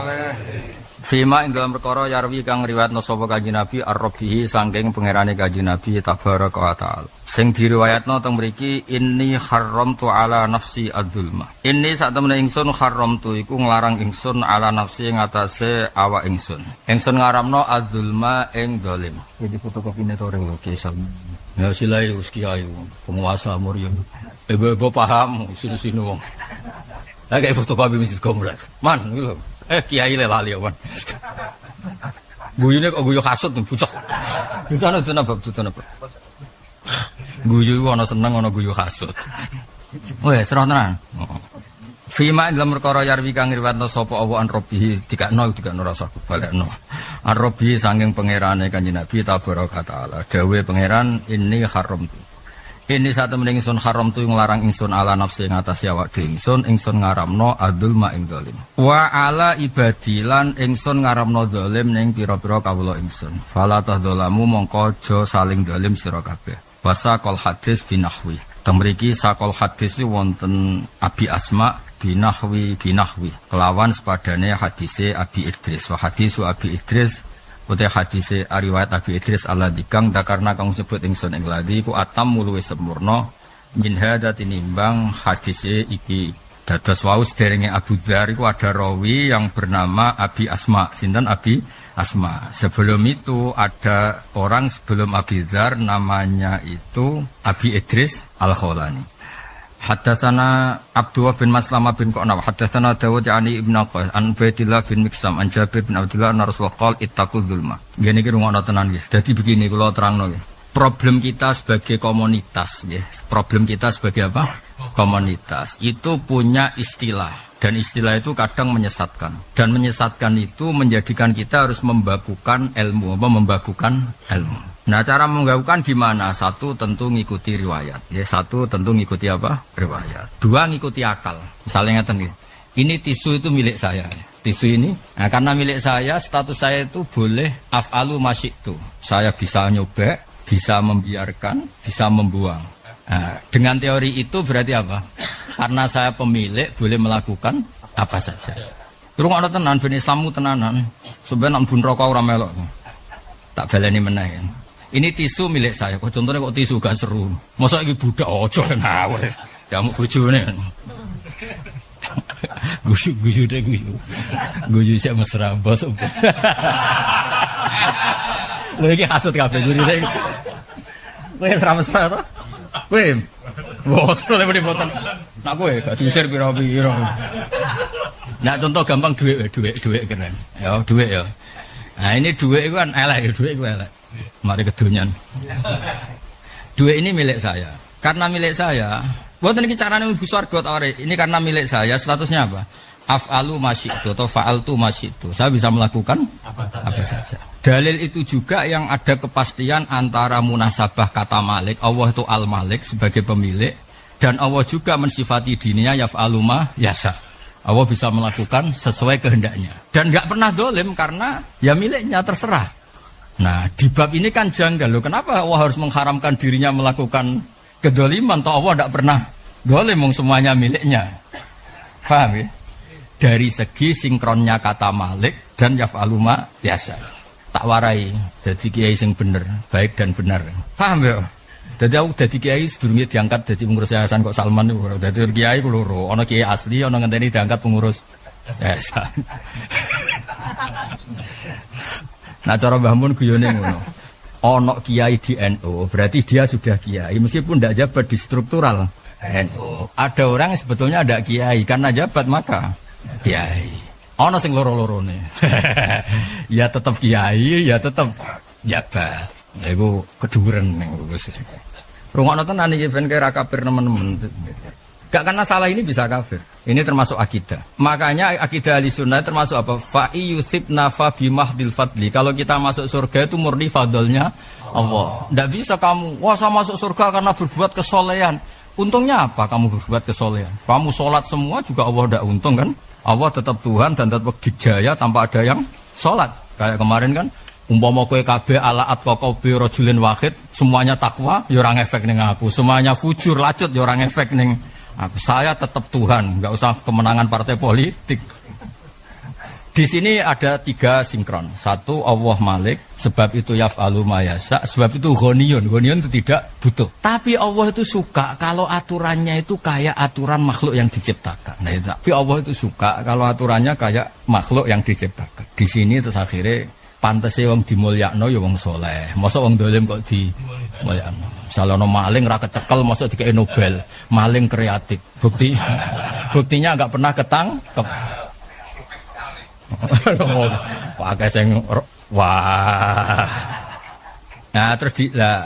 [SPEAKER 3] Fima ing dalam perkara yarwi kang riwayatna sapa Kanjeng Nabi ar-Rabbihi saking pangerane Kanjeng Nabi tabaraka wa taala. Sing diriwayatna teng mriki inni haramtu ala nafsi adzulma. Inni sak temene ingsun haramtu iku nglarang ingsun ala nafsi ing atase awak ingsun. Ingsun ngaramno adzulma ing zalim. Iki fotokopine to reng kisah. Ya silai wis kiai penguasa Murium. Ibu paham sini-sini wong. Lah kayak fotokopi Masjid Komplek. Man lho. Kiai le lali awan. Guyune kok guyu kasut bucok. Dutane apa? Guyu ana seneng ana guyu kasut. Wes serah tenan. Fima dalam perkara yarwi kang riwayatna sapa awan Rabbi dikakno rasa balekno. Ar-Rabbi saking pangerane Kanjeng Nabi tabaraka taala. Dawe pangeran ini haram. Ini saat temen ingsun haram tu nglarang ingsun ala nafsi ngatasi awak dhewe ingsun ngaramno adul ma ing zalim wa ala ibadilan ingsun ngaramno zalim ning pira-pira kawula ingsun fala tahdolamu mongko aja saling zalim sira kabeh wasaqal hadis binahwi temriki sakol hadis wonten Abi Asma binahwi kelawan sepadane hadise Abi Idris wa hadisu Abi Idris utai hadise riwayat Abi Idris al-Ladikang dakarna kang sebut ingsun ing ladi ku atam luwih sempurna min hada tinimbang hadise iki dados wau sederenge Abu Dzar iku ada rawi yang bernama Abi Asma. Sinten Abi Asma? Sebelum itu ada orang sebelum Abi Dzar namanya itu Abi Idris Al-Khawlani. Hadatsana Abdullah bin Maslamah bin Qanab hadatsana Dawud yani Ibnu Qais an Ubaidillah bin Miksam an Jabir bin Abdullah an Rasulullah qol ittaqul dzulma. Ngene iki rungokno tenan nggih. Dadi begini kula terangno nggih. Problem kita sebagai komunitas nggih. Problem kita sebagai apa? Komunitas itu punya istilah dan istilah itu kadang menyesatkan. Dan menyesatkan itu menjadikan kita harus membakukan ilmu. Nah, cara menggabungkan di mana? Satu tentu ngikuti riwayat. Ya, satu tentu ngikuti apa? Riwayat. Dua ngikuti akal. Misalnya ngeten gitu. Ini tisu itu milik saya. Tisu ini, nah, karena milik saya, status saya itu boleh af'alu masyitu. Saya bisa nyoba, bisa membiarkan, bisa membuang. Nah, dengan teori itu berarti apa? Karena saya pemilik, boleh melakukan apa saja. Terus ada tenan, ben Islammu tenanan. Sebenarnya bun rokok ora melok. Tak baleni meneh. Ini tisu milik saya. Kok contohnya kok tisu gak seru. Masa iki budak ojo ngawur. Jamu bojone. Guyu sik mesra bos. Lha iki hasud kabeh guyu sik. Kowe mesra to? Kowe. Boten le boten. Nak kowe gak diusir pira-pira. Nah contoh gampang duit keren. Ya duit ya. Nah ini duit itu kan elek ya, duit itu elek. Mari kedonyan. Duit ini milik saya. Karena milik saya, buat ini caranya ibu swarga tawari. Ini karena milik saya, statusnya apa? Af'alu masyitu atau fa'altu masyitu. Saya bisa melakukan apa saja. Dalil itu juga yang ada kepastian antara munasabah kata malik, Allah itu al-malik sebagai pemilik, dan Allah juga mensifati dirinya yaf'alu ma yasa. Allah bisa melakukan sesuai kehendaknya. Dan nggak pernah dolim karena ya miliknya terserah. Nah di bab ini kan janggal loh. Kenapa Allah harus mengharamkan dirinya melakukan kedoliman? Toh Allah tidak pernah dolim, semuanya miliknya. Paham ya? Dari segi sinkronnya kata malik dan yaf'alu ma biasa. Tak warai. Jadi kiai sing bener, baik dan benar. Paham ya? Dadi aku dadi kiai sedurunge diangkat dadi pengurus yayasan kok Salman niku. Dadi kiai ku loro, ana kiai asli, ana ngenteni diangkat pengurus yayasan. Nah cara Mbah Mun guyone ngono. Ana kiai di NU, berarti dia sudah kiai meskipun tidak jabat di struktural NU. Ada orang yang sebetulnya ada kiai karena jabat maka kiai. Ana sing loro-lorone. Ya tetap kiai, ya tetap jabat. Ya iku keduren ning Gus. Rungokno tenan iki ben kira kafir teman-teman. Gak karena salah ini bisa kafir. Ini termasuk akidah. Makanya akidah Ahlussunnah termasuk apa? Fa yusibna fa bimahdil fadli. Kalau kita masuk surga itu murni fadlnya Allah. Tidak bisa kamu, wah saya masuk surga karena berbuat kesolehan. Untungnya apa kamu berbuat kesolehan? Kamu sholat semua juga Allah tidak untung kan? Allah tetap Tuhan dan tetap dijaya tanpa ada yang sholat. Kayak kemarin kan, umpama kowe kabeh ala atqaqa rajulin wahid, semuanya takwa, ya ora ngefek ning aku. Semuanya fujur lacut, ya ora ngefek ning aku. Saya tetap Tuhan, nggak usah kemenangan partai politik. Di sini ada 3 sinkron. 1 Allah Malik, sebab itu yaf'alu ma yasha, sebab itu ghaniyun. Ghaniyun itu tidak butuh. Tapi Allah itu suka kalau aturannya itu kayak aturan makhluk yang diciptakan. Nah, tapi Allah itu suka kalau aturannya kayak makhluk yang diciptakan. Di sini terus akhirnya pantese wong dimulyakno ya wong saleh. Masa wong dolim kok dimulyakno. Misalnya ono maling ra kecekel masa dikei Nobel, maling kreatif. Buktinya enggak pernah ketangkep. Pakai sing wah. Nah, terus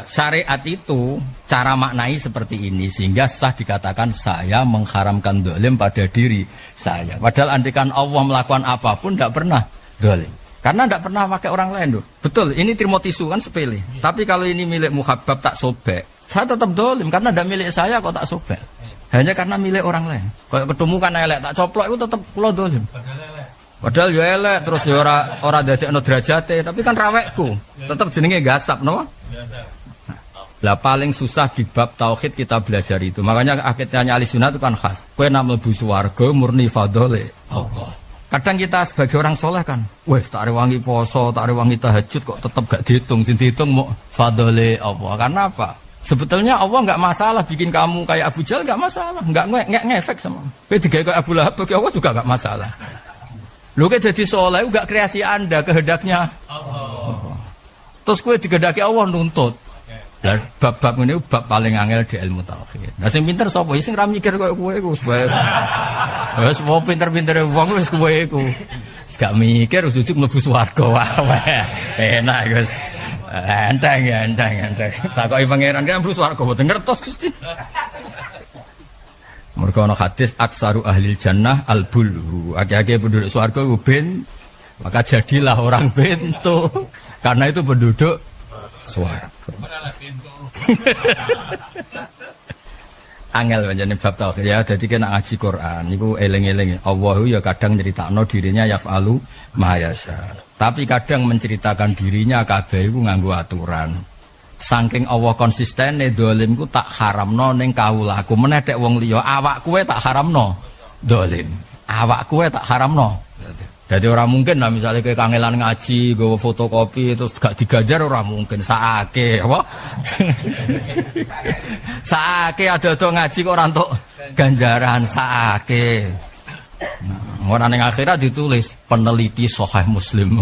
[SPEAKER 3] syariat itu cara maknai seperti ini sehingga sah dikatakan saya mengharamkan dolim pada diri saya. Padahal andikan Allah melakukan apapun tidak pernah dolim. Karena tidak pernah pakai orang lain tuh. Betul, ini terima tisu kan sepele. Tapi kalau ini milik muhabab tak sobek, saya tetap dolim karena tidak milik saya kok tak sobek. Hanya karena milik orang lain. Kalau ketemu kan elek tak coplok itu tetap kula dolim. Padahal ya elek terus ya ora dadekno derajate, tapi kan rawekku. Tetap jenenge gasap, no? Lah paling susah di bab tauhid kita belajar itu. Makanya akidahnya Ahlussunnah itu kan khas. Kowe nak mlebu swarga murni fadhole Allah. Kadang kita sebagai orang soleh kan, weh tak rewangi poso, tak rewangi tahajud kok tetap gak dihitung, sing dihitung mau fadhole Allah. Karena apa? Sebetulnya Allah nggak masalah bikin kamu kayak Abu Jahal, nggak masalah, nggak ngefek sama. Kowe digawe kayak Abu Lahab, bagi Allah juga nggak masalah. Lu kayak jadi soleh, gak kreasi Anda, kehendaknya Allah. Terus kowe digedaki Allah nuntut. Dan bab-bab ini bab paling angel di ilmu tauhid. Nah sing pinter sapa? Sing ra mikir koyo kowe iku supaya wis mau pinter-pintere wong wis kowe iku. Wis gak mikir wis ujug mlebu swarga wae. Enak wis. Enteng. Takoki pangeran kan mlebu swarga mboten ngertos Gusti. Mergo ana hadis aksaru ahlil jannah al-bulu. Akeh-akeh penduduk swarga ku ben. Maka jadilah orang bento. Karena itu penduduk swarga. Angel panjane bab tauhid ya, dadi kena ngaji Quran niku eling-eling. Allah ya kadang nyeritakno dirinya yaf'alu ma yasha. Tapi kadang menceritakan dirinya kabeh iku nganggo aturan. Saking Allah konsistene dolim ku tak haramno ning kawulaku. Meneh tek wong liya awak kowe tak haramno dolim. Awak kowe tak haramno. Jadi orang mungkin lah misalnya kayak kangelan ngaji, gue fotokopi terus gak digajar orang mungkin saake, apa? Saake ada tuh ngaji kok orang tuh ganjaran saake. Nah, orang yang akhirat ditulis peneliti Sahih Muslim.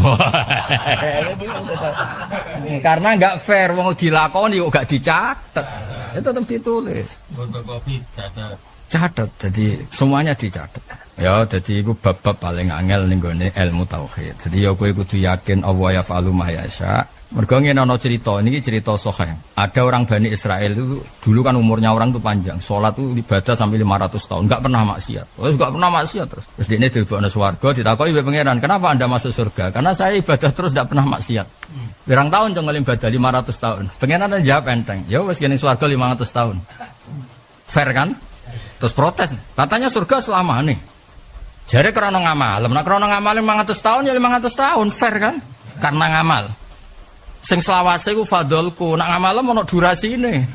[SPEAKER 3] Karena nggak fair, mau dilakoni kok gak dicatat, itu tetap ditulis. Fotokopi catat, jadi semuanya dicatat. Ya, jadi itu bab-bab paling angel ning gone ilmu tauhid. Jadi ya kowe kudu yakin Allah yaf'alu ma yasha. Mergo ngene ana cerita, niki cerita sahih. Ada orang Bani Israel itu dulu kan umurnya orang itu panjang. Salat itu ibadah sampai 500 tahun, enggak pernah maksiat. Terus enggak pernah maksiat terus. Terus dene dilebokno swarga, ditakoki mbek pangeran, "Kenapa Anda masuk surga?" "Karena saya ibadah terus enggak pernah maksiat." Pirang tahun jangan ibadah 500 tahun. Pangeran jawab enteng, "Ya wis kene swarga 500 tahun." Fair kan? Terus protes, katanya surga selama nih. Jadi karena ngamal, nah karena ngamal 500 tahun ya 500 tahun, fair kan? Karena ngamal. Sing selawase ku fadolku, nak ngamal mau durasi ini.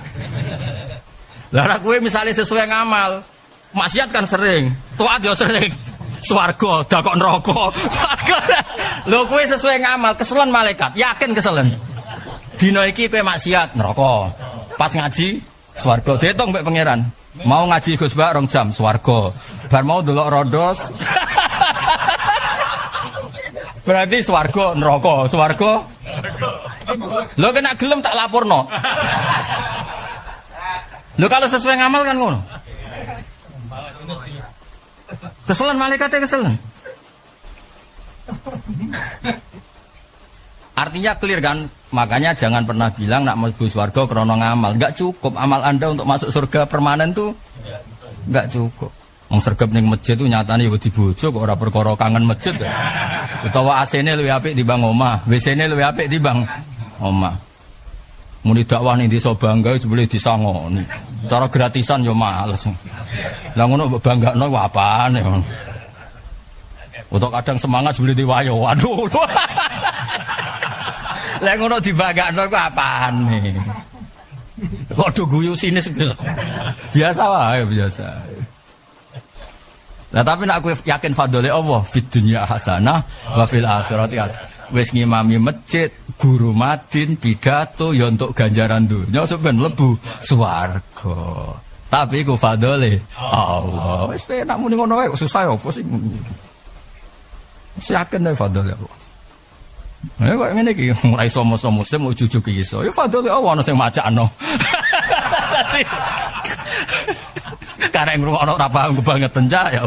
[SPEAKER 3] Lah nak gue misalnya sesuai ngamal, maksiat kan sering, tuat ya sering, swarga, dakok neraka. Lo gue sesuai ngamal, keselan malaikat, yakin keselan. Dino iki kowe maksiat neraka. Pas ngaji swarga diitung mbek pangeran. Mau ngaji Gus Bak 2 jam swarga. Bar mau delok rodos. Berarti swarga neraka, swarga. Lho kena gelem tak laporno. Lho kalau sesuai ngamal kan ngono. Keselen malaikatnya keselen. Artinya clear kan? Makanya jangan pernah bilang nak mlebu swarga krana ngamal. Enggak cukup amal Anda untuk masuk surga permanen tuh. Enggak cukup. Wong sregep ning masjid tuh nyatane ya dibojo kok ora perkara kangen masjid. Utawa AC-ne luwih apik timbang omah, WC-ne luwih apik timbang omah. Muni dakwah ning desa Bangga jebule disangoni. Cara gratisan yo males. Lah ngono mbok banggakno ku apane. Utawa kadang semangat jebule diwayo. Waduh. Lah ngono dibagakno ku apane? Waduh guyu sinis. Biasa wae biasa. Lah tapi nek aku yakin fadhole Allah fid dunya hasanah wa fil akhirati hasanah. Wis ngimami masjid, guru madin, pidato ya untuk ganjaran dunya sampeyan mlebu swarga. Tapi ku fadhole Allah. Wis penak muni ngono wae susah opo sing. Wis yakin nek fadhole Allah. Kok ngene iki ora iso moso muslim ujug-ujug iso. Ya fadhole Allah ana sing macakno. Karek ngrungokno ora paham kebangetan ya.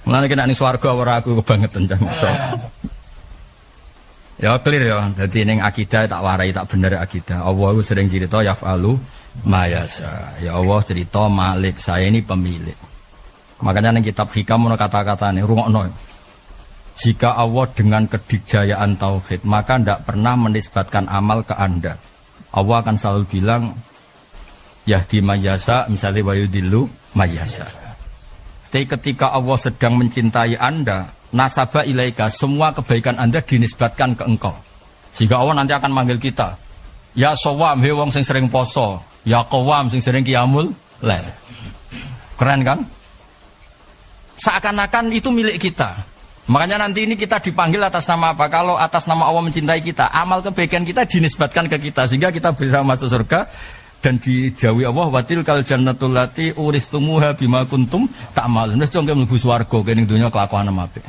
[SPEAKER 3] Mulane kena ning swarga ora aku kebangetan cah iso. Ya clear ya. Dadi ning akidah tak warai tak bener akidah. Allah itu sering cerita yaf'alu ma yasha. Ya Allah cerita Malik, saya ini pemilik. Makanya ning kitab hikam ono kata-katane rungokno. Jika Allah dengan kedikjayaan tauhid, maka ndak pernah menisbatkan amal ke Anda. Allah akan selalu bilang yahdi mayyasa misalnya wayudillu mayyasa. Tapi ketika Allah sedang mencintai Anda, nasaba ilaika, semua kebaikan Anda dinisbatkan ke engkau. Sehingga Allah nanti akan manggil kita, ya sawam, he wong sing sering poso, ya qawam sing sering qiyamul lail. Keren kan? Seakan-akan itu milik kita. Makanya nanti ini kita dipanggil atas nama apa? Kalau atas nama Allah mencintai kita, amal kebaikan kita dinisbatkan ke kita sehingga kita bisa masuk surga. Dan dijawi Allah watil kal jannatul lati uristumuha bima kuntum ta'malun. Wis jongke mlebu swarga kene dunya kelakuan apik.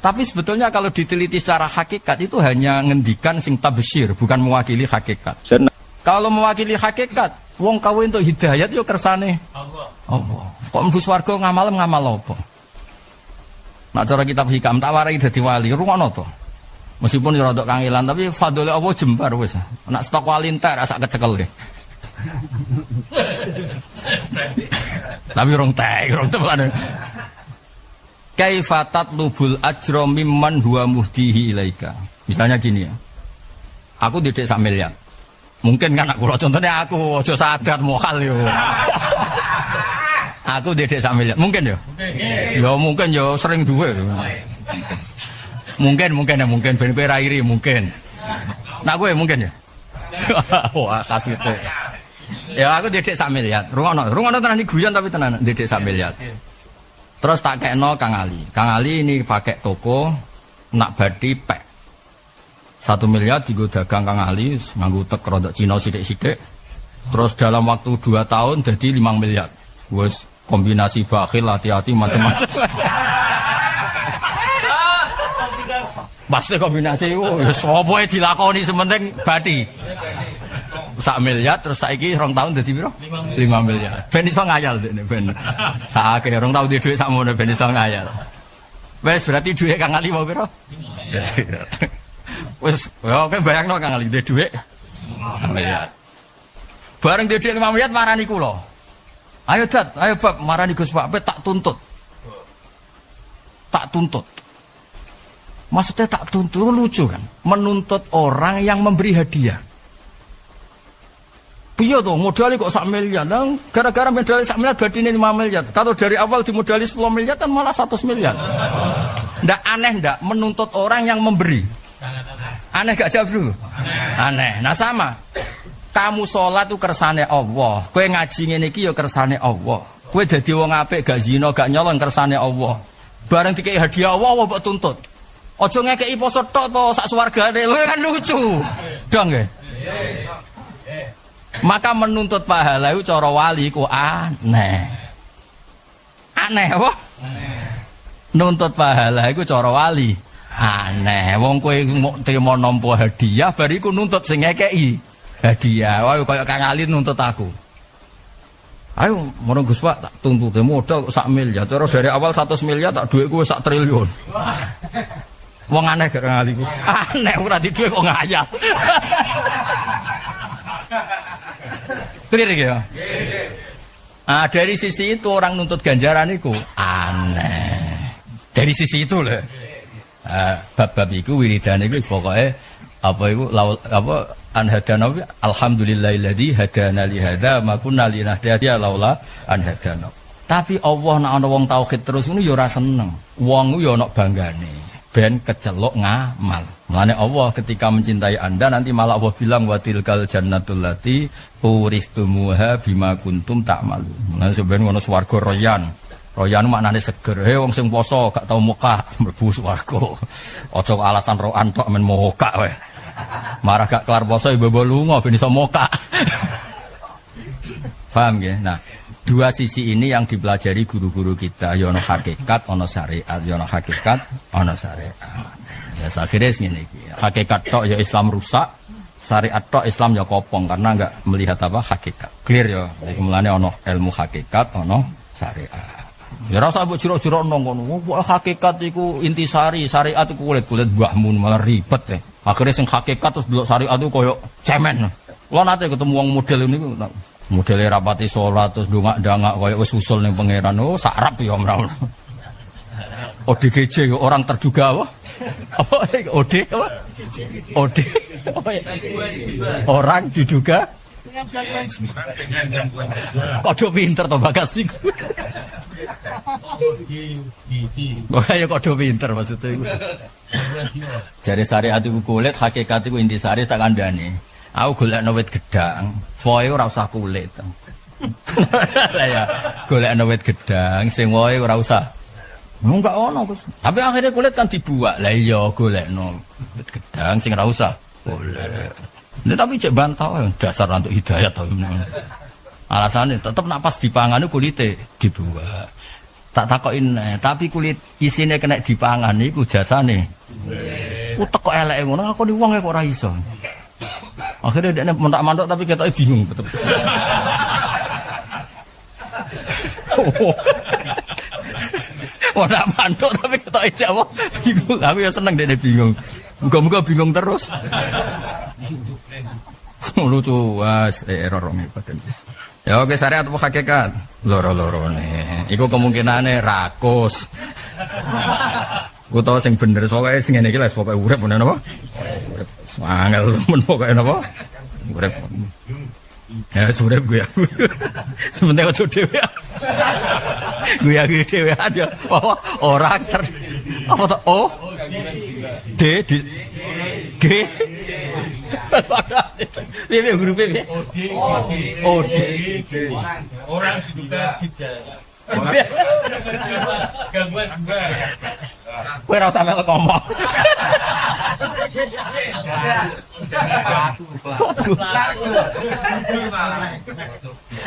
[SPEAKER 3] Tapi sebetulnya kalau diteliti secara hakikat itu hanya ngendikan sing tabsyir, bukan mewakili hakikat. Kalau mewakili hakikat, wong kawe untuk hidayat yo kersane Allah. Allah. Kok mlebu swarga ngamal apa? Nak cara kitab hikam tak warai dadi wali, rungono to. Meskipun yo rodok kangelan tapi fadhole Allah jembar wis. Nak stok wali entar sak kecekel deh. Tapi rong teman. Kaifatat lubul ajro mimman huwa muhdihi ilaika. Misalnya gini ya. Aku didik 1 miliar. Mungkin kan aku contohnya aku aja sadat mokal yo. Aku didik 1 miliar. Mungkin ya? Ya mungkin ya sering duwe. Mungkin ben kowe ra iri mungkin. Nah kowe mungkin ya. Wah kasih itu. Ya aku didik 1 miliar. Rungono tenan iki guyon tapi tenan didik 1 miliar. Terus tak kekno Kang Ali. Kang Ali ini pakai toko nak badi pek. 1 miliar digo dagang Kang Ali nganggo tek rodok Cina sithik-sithik. Terus dalam waktu 2 tahun jadi 5 miliar. Wes kombinasi bakhil hati-hati macam-macam. Pasti kombinasi wis opo ae dilakoni sementing badi. 1 miliar terus saiki 2 tahun dadi piro? 5 miliar. Ben iso ngayal dekne ben. Sakake 2 tahun di dhuwit sakmono ben iso ngayal. Wes berarti dhuwit Kang Ali mau piro? Wes oke bayangno Kang Ali di dhuwit 5 miliar. Bareng di dhuwit 5 miliar marani kula. Ayo Dat, ayo Bab marani Gus Pak tak tuntut. Tak tuntut. Maksudnya tak tuntut lucu kan? Menuntut orang yang memberi hadiah. Iya tuh modalnya kok 1 miliar. Nah, gara-gara modalnya 1 miliar badine 5 miliar. Kalau dari awal dimodali 10 miliar kan malah 100 miliar. Ndak aneh ndak menuntut orang yang memberi. Aneh gak jawab dulu? Aneh. Nah sama. Kamu sholat tuh kersane Allah. Kowe ngaji ngene iki ya kersane Allah. Kowe dadi wong apik gak zina gak nyolong kersane Allah. Bareng dikei hadiah Allah mbok tuntut.
[SPEAKER 4] Aja ngekeki poso tok to sak swargane. Lho kan lucu. Dong nggih. Maka menuntut pahala itu cara wali ku aneh. Aneh apa? Nuntut pahala iku cara wali aneh. Wong kowe mok trimo nampa hadiah bariku nuntut sing ngekeki hadiah. Wae kaya Kang Ali nuntut aku. Ayo ngono Gus Pak tak tuntute modal 1 miliar. Cara dari awal 100 miliar tak dhuwitku 1 triliun. Wong aneh gak Kang Ali ku. Aneh ora di dhuwit kok ngayal. Clear ya? Ah, dari sisi itu orang nuntut ganjaran itu aneh. Dari sisi itu loh. Bab-bab itu wiridan itu pokoknya apa itu apa anhadana alhamdulillahilladzi hadana li hadza ma kunna linahtadiya laula anhadana. Tapi Allah nek ana wong tauhid terus ngono ya ora seneng. Wong ya ana banggane. Ben kecelok ngamal. Mulane Allah ketika mencintai Anda nanti malah Allah bilang wa tilkal jannatul lati uristumuha bima kuntum ta'malu. Mulane sampeyan ngono swarga royan. Royan maknane seger. He wong sing poso gak tau muka mlebu swarga. Aja alasan roan tok men muka wae. Marah gak kelar poso ibu lunga ben iso muka. Paham ya? Nah, dua sisi ini yang dipelajari guru-guru kita. Ya ono hakikat, ono syariat. Ya ono hakikat, ono syariat. Ya akhirnya ngene iki. Hakikat tok ya Islam rusak, syariat tok Islam ya kopong karena enggak melihat apa hakikat. Clear ya. Jadi mulane ono ilmu hakikat, ono syariat. Ya rasa mbok jero-jero nang ngono. Hakikat iku intisari, syariat iku kulit-kulit mbahmu malah ribet ya. Akhirnya sing hakikat terus delok syariat itu koyo cemen. Kula nate ketemu wong model niku modele rapati salat terus dongak-dangak koyo wis usul ning pangeran. Oh, sarap ya ora. ODGJ orang terduga apa? Apa OD apa? OD. Orang diduga kode pinter to Bagas iku. Makanya kode pinter maksudnya iku. Jare syariat iku kulit, hakikat iku intisari tak kandhane. Aku golekno wit gedang, wohe ora usah kulit. Lah ya, golekno wit gedang sing wohe ora usah. Enggak ono, Gus. Tapi akhirnya kulit kan dibuat. Lah iya golekno wit gedang sing ora usah. Boleh. Ini tapi cek bantau dasar untuk hidayat tau. Alasannya tetap nak pas dipangan kulitnya dibuat. Tak takokin, tapi kulit isine kena dipangan iku jasane. Utek kok eleke ngono, aku di wong kok ora iso. Akhirnya dia mentak-mantok tapi ketoke bingung tetep. Mentak-mantok tapi ketoke jawab bingung. Aku ya seneng dene bingung. Muga-muga bingung terus. Lucu was error hebat wis. Ya oke syariat apa hakikat? Loro-lorone. Iku kemungkinane rakus. Utawa sing bener soalnya sing ngene iki lho pokoke urip ngono napa? Urip. Angel men pokoke napa? Urip. Ya urip gue. Sebentar aja dhewe. Gue dhewe aja. Orang apa to? Oh. D G Piye guru piye? OD. Orang diduga gangguan juga. Kowe ora usah melok ngomong.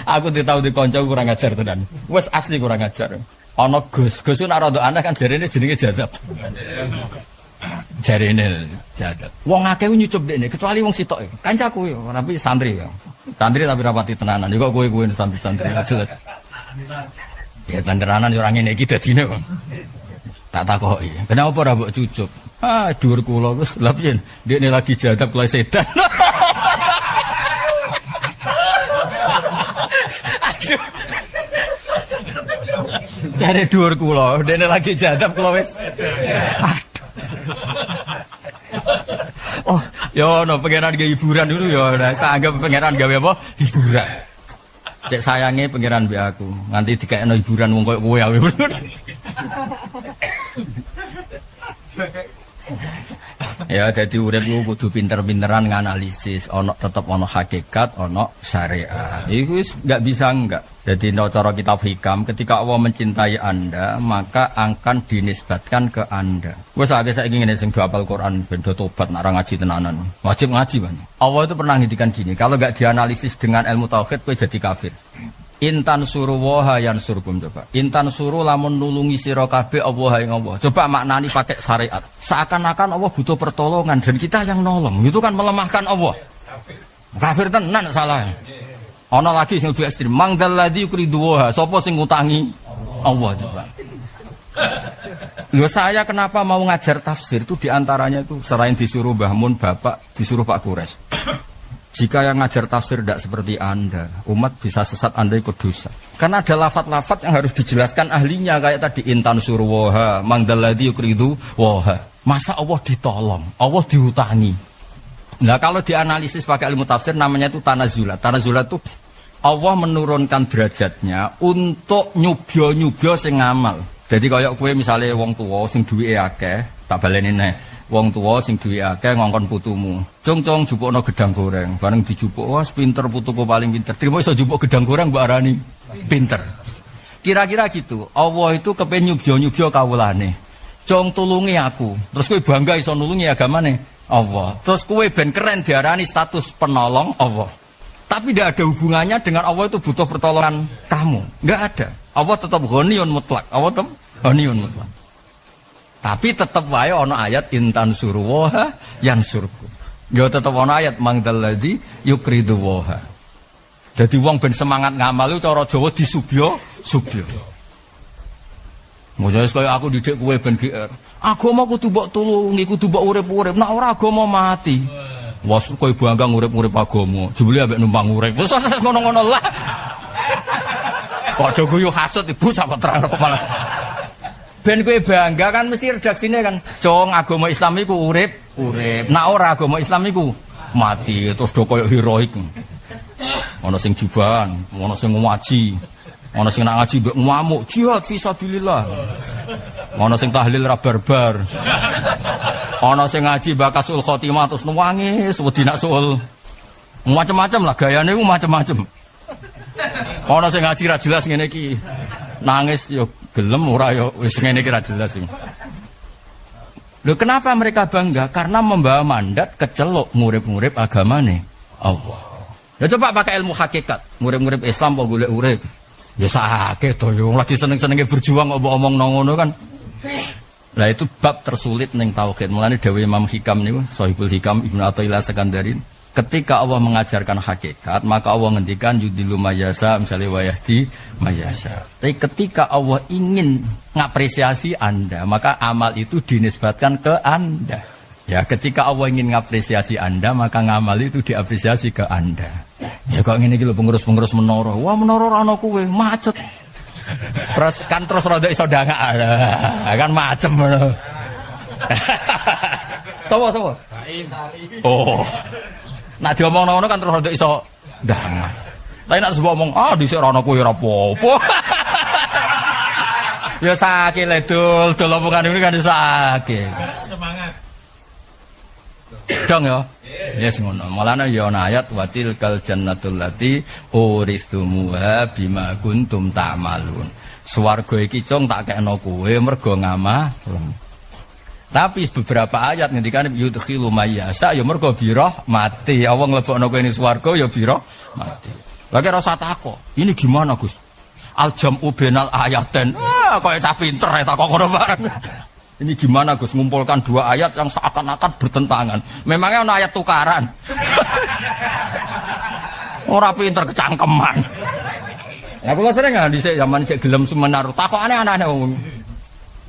[SPEAKER 4] Aku ditau di kanca kurang ajar tenan. Wes asli kurang ajar. Ana Gus nek rada aneh kan jarene jenenge jadab. Jarene jadab. Wong akeh nyucup dekne kecuali wong sitok. Kancaku yo tapi santri yo. Santri tapi rapati tenanan. Yo kok kowe santri-santri jelas. Ya tenanan yo ora ngene iki dadine kok. Tak takoki. Kenapa ora mbok cucup? Ah, dhuwur kula wis lha piye? Dekne lagi jadab kula sedan. Aduh. Dari dhuwur kula, dene lagi jadab kula wis. Oh, yo no pangeran gawe hiburan dulu yo. Nah, tak anggap pangeran gawe apa? Hiburan. Cek sayange pangeran mbek aku. Nganti dikekno hiburan wong koyo kowe ae. Ya dadi urip ku kudu pinter-pinteran nganalisis, tetep ana hakikat, ana syariat. Iku wis enggak bisa enggak. Jadi cara kitab hikam ketika Allah mencintai Anda, maka akan dinisbatkan ke Anda. Wes saya ingin sing do hafal Quran ben do tobat nak ngaji tenanan. Wajib ngaji kan. Allah itu pernah ngendikan gini, kalau enggak dianalisis dengan ilmu tauhid kowe jadi kafir. Intan suruh waha yang surgum coba. Intan suruh lamun nulungi sira kabeh Allah yang Allah. Coba maknani pakai syariat. Seakan-akan Allah butuh pertolongan dan kita yang nolong. Itu kan melemahkan Allah. Kafir tenan salah. Ana lagi sing lebih ekstrim. Mangdal ladzi yukridu waha. Sapa sing ngutangi Allah coba. Loh saya kenapa mau ngajar tafsir itu diantaranya itu selain disuruh Mbah Mun bapak disuruh Pak Kures. Jika yang ngajar tafsir tidak seperti Anda, umat bisa sesat, Anda ikut dosa. Karena ada lafaz-lafaz yang harus dijelaskan ahlinya, kayak tadi intan surwoha, mangdaladi yukridu woha. Masa Allah ditolong, Allah dihutangi. Nah kalau dianalisis pakai ilmu tafsir namanya itu tanazulat. Tanazulat itu Allah menurunkan derajatnya untuk nyubyo-nyubyo sing ngamal. Jadi kayak kue misalnya wong tua sing duwe akeh, tak baleni neh. Wong tua sing duwe akeh ngongkon putumu. Cung jupukno gedang goreng. Bareng dijupuk, wah pinter putuku paling pinter. Trimo iso jupuk gedang goreng mbok arani pinter. Kira-kira gitu. Allah itu kepen nyubyo-nyubyo kawulane. Cung tulungi aku. Terus kowe bangga iso nulungi agamane Allah. Terus kowe ben keren diarani status penolong Allah. Tapi tidak ada hubungannya dengan Allah itu butuh pertolongan kamu. Enggak ada. Allah tetap ghaniyun mutlak. Allah tetap ghaniyun mutlak. Tapi tetap wae ana ayat intan surwoha yang surku. Ya tetap ana ayat mangdalladzi yukridu woha. Jadi wong ben semangat ngamal itu cara Jawa disubyo. Mosok kaya aku didik kowe ben GR. Agama kudu mbok tulungi, kudu mbok urip-urip. Nek ora agama mati. Wes kowe bangga urip-urip agama. Jebule ambek numpang urip. Wes ngono-ngono lah. Padha guyu hasud ibu sak terang kepala. Ben kowe bangga kan mesti redaksine kan. Cong agama Islam iku urip. Nek ora agama Islam iku mati terus do koyo heroik. Ana sing jubahan, ana sing ngaji. Ana sing nak ngaji mbek ngamuk, jihad fisabilillah. Ana sing tahlil ra barbar. Ana sing ngaji bakasul khotimah terus nangis wedi nak sul. Macam-macam lah gayane ku macam-macam. Ana sing ngaji ra jelas ngene iki. Nangis yo gelem ora yo wis ngene iki ra jelas iki. Lho kenapa mereka bangga? Karena membawa mandat kecelok ngurip-ngurip agamane Allah. Ya coba pakai ilmu hakikat, ngurip-ngurip Islam kok golek urip. Ya sakit to yo lagi seneng-senenge berjuang kok omong nang ngono kan. Lah itu bab tersulit ning tauhid. Mulane dawuh Imam Hikam niku Shahibul Hikam Ibnu Athaillah Sekandarin. Ketika Allah mengajarkan hakikat, maka Allah ngendikan yudilu mayasa misalnya wayahdi mayasa. Tapi ketika Allah ingin ngapresiasi Anda, maka amal itu dinisbatkan ke Anda. Ya, ketika Allah ingin ngapresiasi Anda, maka ngamal itu diapresiasi ke Anda. Ya kok ngene iki lho pengurus-pengurus menara. Wah, menara ana kowe macet. Terus rada iso dangak. Kan macem ngono. Sopo? Oh. Nak diomong ngono kan terus rada iso dangak. Tapi nak sebut omong, dhisik ora ana kowe ora apa-apa. Ya sakit le dul omongan ini kan sakit. Semangat. Dong ya. Yes ngono. Malane ya ana ayat watil kal jannatul lati uristumuha bima kuntum ta'malun. Swarga iki cung tak kekno kowe mergo ngamal. Tapi beberapa ayat ngendikan yudkhilu mayyasa ya mergo biroh mati. Allah nglebokno kowe ning swarga ya biroh mati. Lagi rasa takok. Ini gimana, Gus? Al-jam'u bainal ayaten. Kaya cah pinter takok ngono bareng. Ini gimana Gus ngumpulkan dua ayat yang seakan-akan bertentangan. Memangnya ada ayat tukaran. Ora pinter kecangkeman. Ya kula sering nggak di zaman cek gelem semenar. Takok aneh-aneh.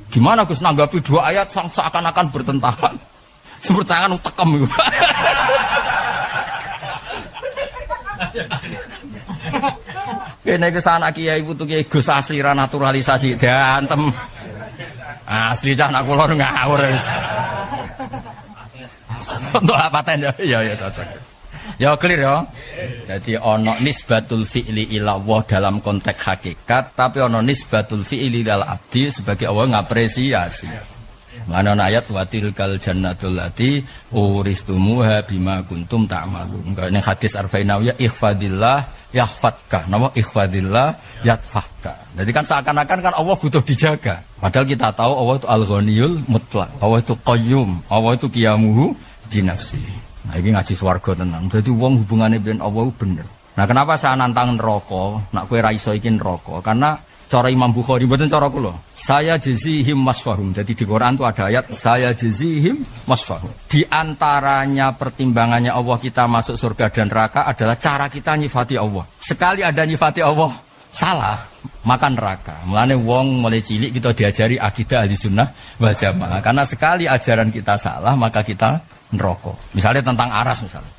[SPEAKER 4] Gimana Gus nanggapi dua ayat yang seakan-akan bertentangan. Bertentangan utekem. Kene kesana kiai putu kiai Gus asli ra naturalisasi diantem. Asli cah nak kula ngawur wis. Untuk paten ya cocok. Ya clear ya. Jadi ana nisbatul fi'li ila Allah dalam konteks hakikat, tapi ana nisbatul fi'li ilal abdi sebagai Allah ngapresiasi. Mana ayat wa tilkal jannatul lati uristumuha bima kuntum ta'malun. Ini hadis arba'in nawawiyah ikhfadillah yahfadka. Nama ikhfadillah yatfahka. Jadi kan seakan-akan kan Allah butuh dijaga. Padahal kita tahu Allah itu al-ghaniyul mutlaq. Allah itu qayyum. Allah itu qiyamuhu binafsi. Nah ini ngaji swarga tenan. Jadi wong hubungannya dengan Allah bener. Nah kenapa saya nantang neraka? Nak kowe ra iso iki neraka? Karena cara Imam Bukhari mboten cara kula. Saya jazihim wasfahum. Jadi di Quran itu ada ayat saya jazihim wasfahum. Di antaranya pertimbangannya Allah kita masuk surga dan neraka adalah cara kita nyifati Allah. Sekali ada nyifati Allah salah, maka neraka. Mulane wong mulai cilik kita diajari akidah Ahlussunnah wal Jamaah. Karena sekali ajaran kita salah, maka kita neraka. Misalnya tentang aras misalnya.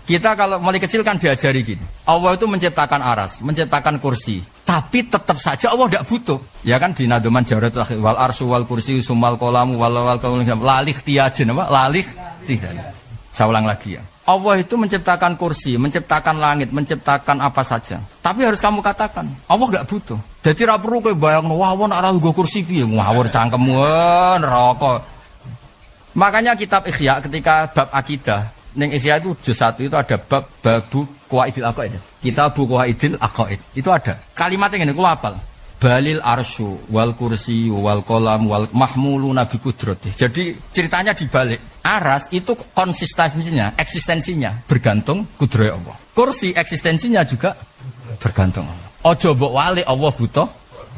[SPEAKER 4] Kita kalau mulai kecil kan diajari gini. Allah itu menciptakan aras, menciptakan kursi. Tapi tetap saja Allah tidak butuh. Ya kan di Nadoman Jawratul Akhir wal arsu wal kursi sumal kolamu wal kalam lalih tiajen apa? Lalih tiajen. Saya ulang lagi ya. Allah itu menciptakan kursi, menciptakan langit, menciptakan apa saja. Tapi harus kamu katakan, Allah tidak butuh. Jadi ra perlu kowe bayangno wah wong ora nggo kursi piye ngawur cangkemmu neraka. Makanya kitab Ihya ketika bab akidah ning Ihya itu juz 1 itu ada bab babu qawaidil aqaid. Kitabu qawaidil aqaid. Itu ada. Kalimatnya ngene kula hafal. Balil arsyu wal kursi wal qalam wal mahmuluna bi qudrati. Jadi ceritanya dibalik. Aras itu konsistensinya, eksistensinya bergantung kudrat Allah. Kursi eksistensinya juga bergantung Allah. Ojo mbok wale Allah butuh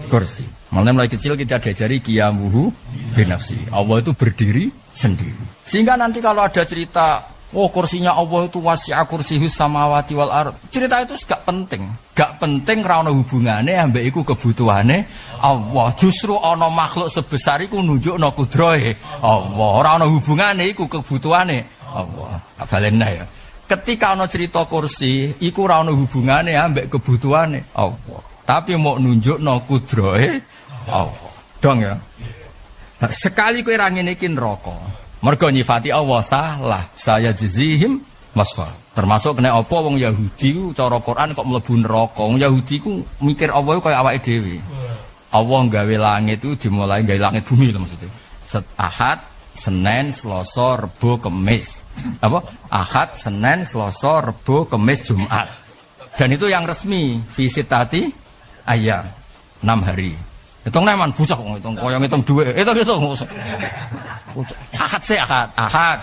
[SPEAKER 4] kursi. Mulai kecil kita diajari qiyamuhu binafsi. Allah itu berdiri sendiri. Sehingga nanti kalau ada cerita oh kursinya Allah itu wasi'a kursihus samawati wal ard. Cerita itu gak penting. Gak penting ra ono hubungane ambek iku kebutuhane Allah. Justru ana makhluk sebesar iku nunjukno kudrahe Allah. Ora ono hubungane iku kebutuhane Allah. Balena ya. Ketika ana cerita kursi iku ora ono hubungane ambek kebutuhane Allah. Tapi mau nunjukno kudrahe Allah. Dong ya. Nah, sekali kowe ra ngene iki neraka. Mergo nyifati Allah salah, saya jazihim wasfa. Termasuk kena apa wong Yahudi ku cara Quran kok mlebu neraka. Wong Yahudi ku mikir Allah kaya awake dhewe. Allah gawe langit itu dimulai gawe langit bumi lho maksudnya. Ahad, Senin, Selasa, Rebo, Kamis. Apa? Ahad, Senin, Selasa, Rebo, Kamis, Jumat. Dan itu yang resmi visitati ayam 6 hari. Hitung neman bucak hitung koyo ngitung dhuwit. Hitung. Ahad sih ahad.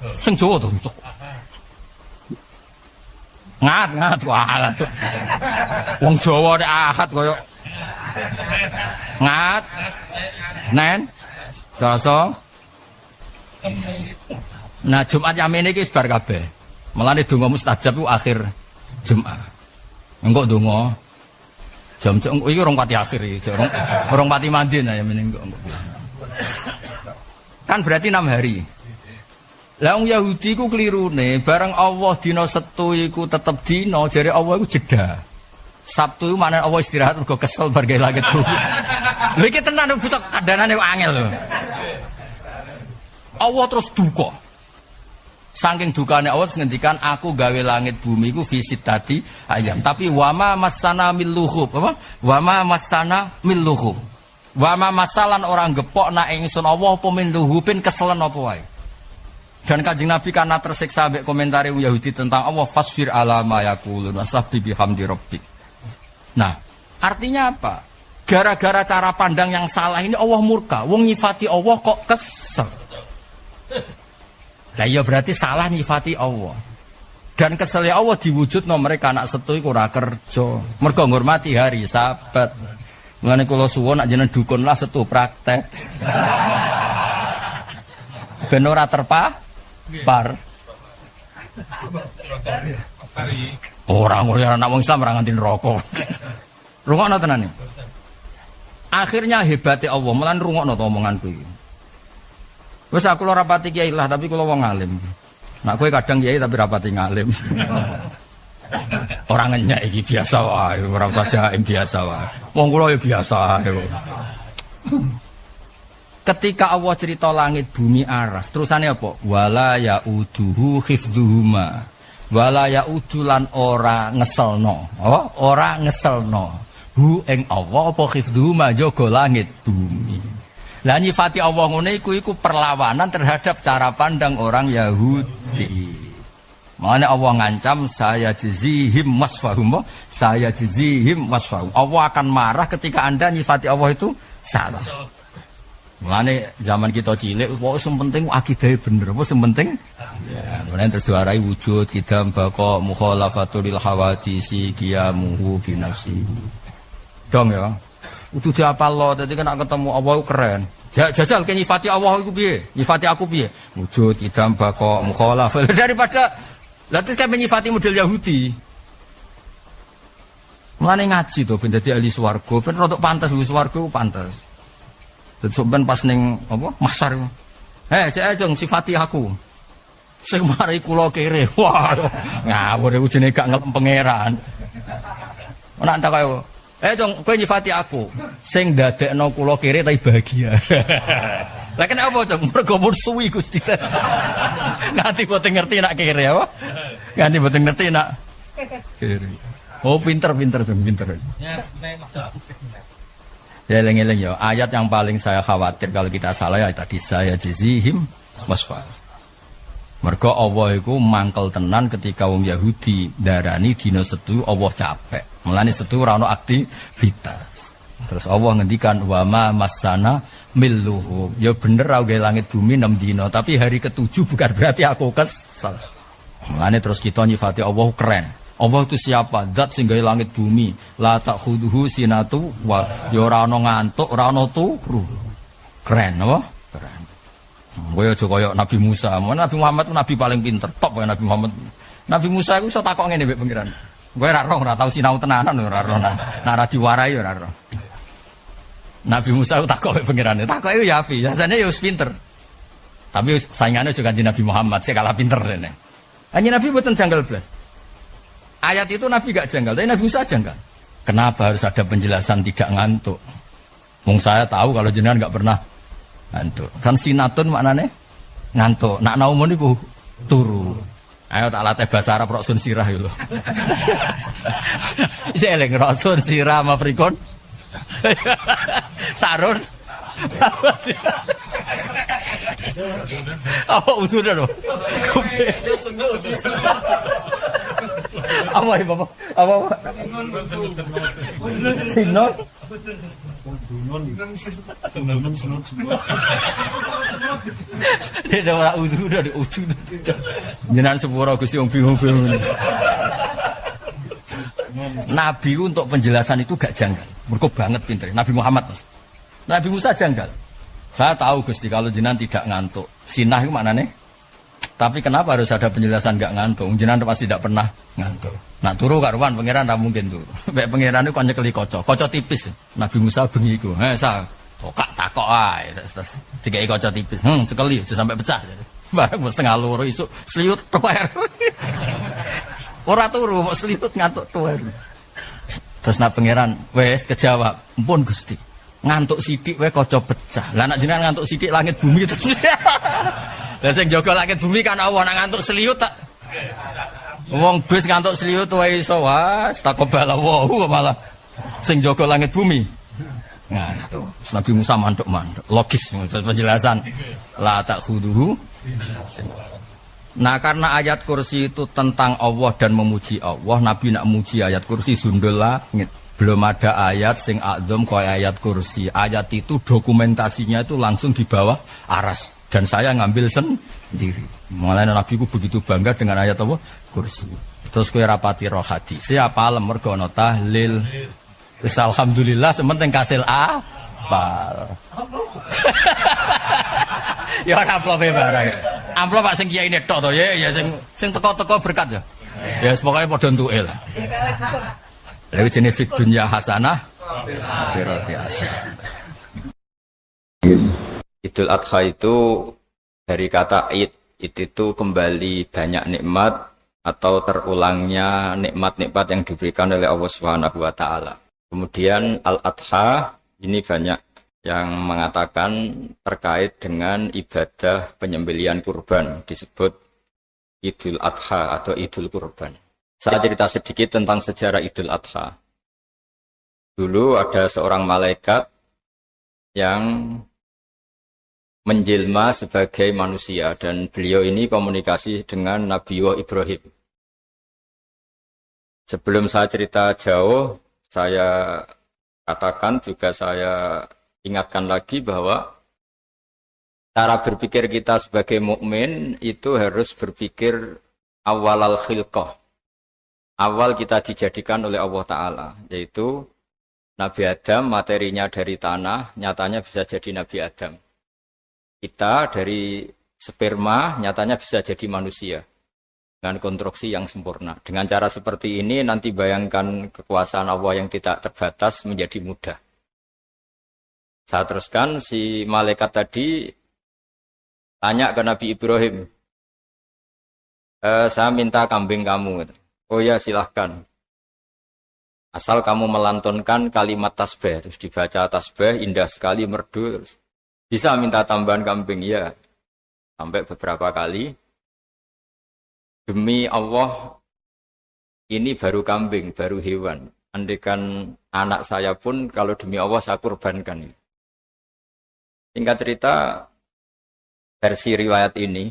[SPEAKER 4] Sing Jawa to bucak. Ngat wah. Wong Jawa nek ahad koyo ngat. Nen. Selasa. Nah Jumat yamin iki sebar kabeh. Mulane donga mustajab ku akhir Jumat. Engko donga jam-jam iki urung pati akhir iki. Urung pati mandi nah yamin engko. Kan berarti 6 hari. Lah wong Yahudi ku klirune, bareng Allah dina Setu iku tetep dina, jare Allah iku jeda. Sabtu iku maknane Allah istirahat mergo kesel bar gawe langit bumi. Lha iki tenan bocah kandanane kok angel lho. Allah terus duka. Saking dukane Allah ngendikan aku gawe langit bumi iku visitati ayam, tapi wama masana mil luhub, apa? Wama masana mil luhub. Wama masalan orang gepok nak ingsun Allah apa min luhubin keselen apa wae. Dan Kanjeng Nabi karena tersiksa ambek komentari Yahudi tentang Allah fasfir ala ma yaqulun wasabbi bihamdi rabbik. Nah, artinya apa? Gara-gara cara pandang yang salah ini Allah murka. Wong nyifati Allah kok kesel. Lah iya berarti salah nyifati Allah. Dan keselnya Allah diwujudno mereka anak Setu iku ora kerja. Mergo ngurmati hari Sabat. Mulane kula suwun nak jenengan dukun lah Setu praktek. Ben ora terpapar. Orang anak wong Islam ora nganti neraka. Rungokno tenan iki. Akhirnya hebatnya Allah, mulane rungokno to omonganku iki. Wis aku ora rapati kiai lah, tapi kula wong alim. Nak kowe kadang kiai tapi rapati ngalim. Orang ngenyek iki biasa wae, ora usah jaim biasa wae. Wong kula ya biasa wae. Ketika Allah cerita langit bumi aras, terusane apa? Wala yauduhu khifdhuhuma. Wala yaudulan ora ngeselno. Oh, ora ngeselno. Hu ing Allah apa khifdhuhuma jaga langit bumi. Lah nyifati Allah ngene iku perlawanan terhadap cara pandang orang Yahudi. Makanya Allah ngancam saya jazihim wasfahum, saya jazihim wasfahum. Allah akan marah ketika Anda nyifati Allah itu salah. Makanya zaman kita cilik, wah penting akidah bener, wah penting. Ya, kemudian terus diwarai wujud kidam bako mukhalafatul hawadisi qiyamuhu bi nafsi. Dong ya. Itu diapal lo, tadi kan ketemu Allah keren. Jajal ke nyifati Allah itu piye? Nyifati aku piye? Wujud kidam bako mukhalafah daripada lalu kan menyifati model Yahudi. Mulane ngaji to ben dadi ahli swarga, ben rodok pantes ahli swarga pantes. Terus ben pas ning apa? Masar. Cek jong sifati aku. Sing mari kula kere. Wah, ngawur iku jenenge gak ngelem pangeran. Ora tak kaya. Jong kowe nyifati aku. Sing dadekno kula kere tapi bahagia. Lah kenapa jong mergo mun suwi Gusti. Nganti boten ngerti nak kere apa? Nganti boten ngerti nak kere. Oh pinter jong pinter. Ya eling-eling ya, ayat yang paling saya khawatir kalau kita salah ya tadi saya jazihim wasfah. Mergo Allah iku mangkel tenan ketika wong Yahudi darani dina setu Allah capek. Mulane setu ora ono aktivitas. Terus Allah ngendikan wa ma masana milluhum. Ya bener ra langit bumi 6 dina, tapi hari ke-7 bukan berarti aku kesel. Mulane terus kita nyifati Allah keren. Allah itu siapa? Zat sing gawe langit bumi. La ta'khuduhu sinatu wa ya ora ana ngantuk, ora ana turu. Keren apa? Keren. Kowe aja kaya Nabi Musa. Nabi Muhammad itu nabi paling pinter, top kaya Nabi Muhammad. Nabi Musa iku iso takok ngene mbek pengiran. Kowe ora tau sinau tenanan ora roh. Nah ra diwarai ora roh. Nabi Musa itu takok mbek pengiran. Takoke ya api, jasane ya wis pinter. Tapi saingannya juga di Nabi Muhammad, saya kalah pinter dene. Hanya Nabi mboten janggal blas. Ayat itu Nabi gak janggal, tapi Nabi Musa janggal. Kenapa harus ada penjelasan tidak ngantuk? Wong saya tahu kalau jenengan gak pernah ngantuk. Kan sinatun maknanya ngantuk. Nak naumun itu turu. Ayo tak latih bahasa Arab roksun sirah itu. Saya eleng roksun sirah sama prikon. Sarun. Apa udah dong? Apa ya Bapak? Apa? Sinon. Dia ora udah di utuh. Jenengan sepuro Gusti wong bingung-bingung. Nabi untuk penjelasan itu gak janggal. Mergo banget pinter. Nabi Muhammad Mas. Nabi Musa janggal. Saya tahu Gusti kalau jenengan tidak ngantuk. Sinah itu maknanya. Tapi kenapa harus ada penjelasan gak ngantuk? Jenengan pasti tidak pernah ngantuk. Nah turu karuan pangeran tidak mungkin turu. Baik pangeran itu kan nyekeli kocok tipis. Nabi Musa bengi iku. Sa tokak takok ae terus dikai kocok tipis. Sekeli aja sampai pecah. Bareng setengah loro isuk seliut tuwer. Ora turu kok seliut ngantuk tuwer. Terus nak pangeran wes kejawab, "Ampun Gusti. Ngantuk sithik wae kaca pecah. Lah nek jenengan ngantuk sithik langit bumi terus." Lah sing jaga langit bumi kan Allah, nak ngantuk seliut tak. Wong bis ngantuk seliut wae iso was takobala wae malah sing jaga langit bumi. Ngantuk. Nabi Musa manduk-manduk. Logis penjelasan. La ta'khuduhu. Nah karena ayat kursi itu tentang Allah dan memuji Allah, Nabi nak muji ayat kursi sundul langit. Belum ada ayat sing adzam kaya ayat kursi. Ayat itu dokumentasinya itu langsung di bawah aras. Dan saya ngambil sendiri. Mulanya Nabi ku begitu bangga dengan ayat apa? Kursi. Terus kue rapati roh hati. Siapa alam mergono tahlil. Wis alhamdulillah sementing kasil apal. Ya ora amplope barang. Amplop Pak sing kiai netok to ya sing teko-teko berkat ya. Ya pokoke padha entuke lah. Lha jenenge fid dunya hasanah akhirati hasanah. Idul Adha itu dari kata id itu kembali banyak nikmat atau terulangnya nikmat-nikmat yang diberikan oleh Allah Subhanahu wa taala. Kemudian Al-Adha ini banyak yang mengatakan terkait dengan ibadah penyembelihan kurban disebut Idul Adha atau Idul Kurban. Saya cerita sedikit tentang sejarah Idul Adha. Dulu ada seorang malaikat yang
[SPEAKER 3] menjelma sebagai manusia dan beliau ini komunikasi dengan Nabi Ibrahim. Sebelum saya cerita jauh, saya katakan juga saya ingatkan lagi bahwa cara berpikir kita sebagai mukmin itu harus berpikir awalal khilqah. Awal kita dijadikan oleh Allah Ta'ala, yaitu Nabi Adam materinya dari tanah, nyatanya bisa jadi Nabi Adam. Kita dari sperma, nyatanya bisa jadi manusia. Dengan konstruksi yang sempurna. Dengan cara seperti ini, nanti bayangkan kekuasaan Allah yang tidak terbatas menjadi mudah. Saya teruskan, si malaikat tadi tanya ke Nabi Ibrahim, saya minta kambing kamu. Oh ya, silahkan. Asal kamu melantunkan kalimat tasbih, terus dibaca tasbih, indah sekali, merdu, terus bisa minta tambahan kambing, ya. Sampai beberapa kali. Demi Allah, ini baru kambing, baru hewan. Andaikan anak saya pun, kalau demi Allah saya kurbankan. Singkat cerita, versi riwayat ini,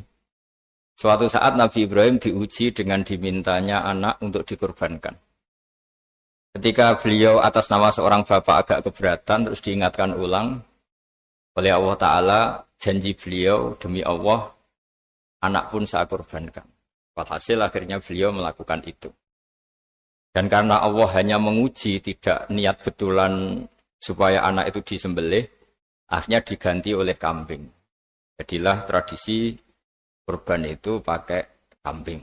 [SPEAKER 3] suatu saat Nabi Ibrahim diuji dengan dimintanya anak untuk dikurbankan. Ketika beliau atas nama seorang bapak agak keberatan, terus diingatkan ulang oleh Allah Ta'ala, janji beliau, demi Allah, anak pun saya kurbankan. Walhasil akhirnya beliau melakukan itu. Dan karena Allah hanya menguji, tidak niat betulan supaya anak itu disembelih, akhirnya diganti oleh kambing. Jadilah tradisi kurban itu pakai kambing.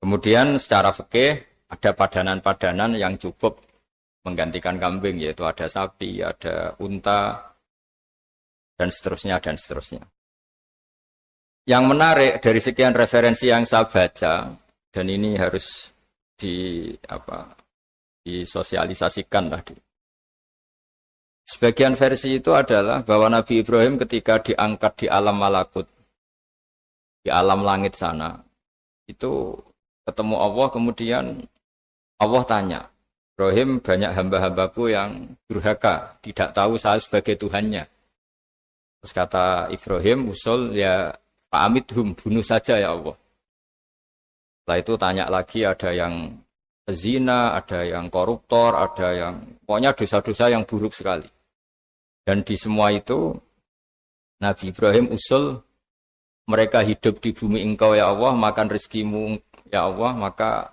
[SPEAKER 3] Kemudian secara fikih ada padanan-padanan yang cukup menggantikan kambing, yaitu ada sapi, ada unta, dan seterusnya, dan seterusnya. Yang menarik dari sekian referensi yang saya baca, dan ini harus disosialisasikan lah. Sebagian versi itu adalah bahwa Nabi Ibrahim ketika diangkat di alam malakut, di alam langit sana, itu ketemu Allah, kemudian Allah tanya, Ibrahim, banyak hamba-hambaku yang durhaka, tidak tahu saya sebagai Tuhannya. Terus kata Ibrahim, usul ya Fa'amidhum, bunuh saja ya Allah. Setelah itu tanya lagi, ada yang zina, ada yang koruptor, ada yang pokoknya dosa-dosa yang buruk sekali. Dan di semua itu Nabi Ibrahim usul, mereka hidup di bumi engkau ya Allah, makan rezekimu ya Allah, maka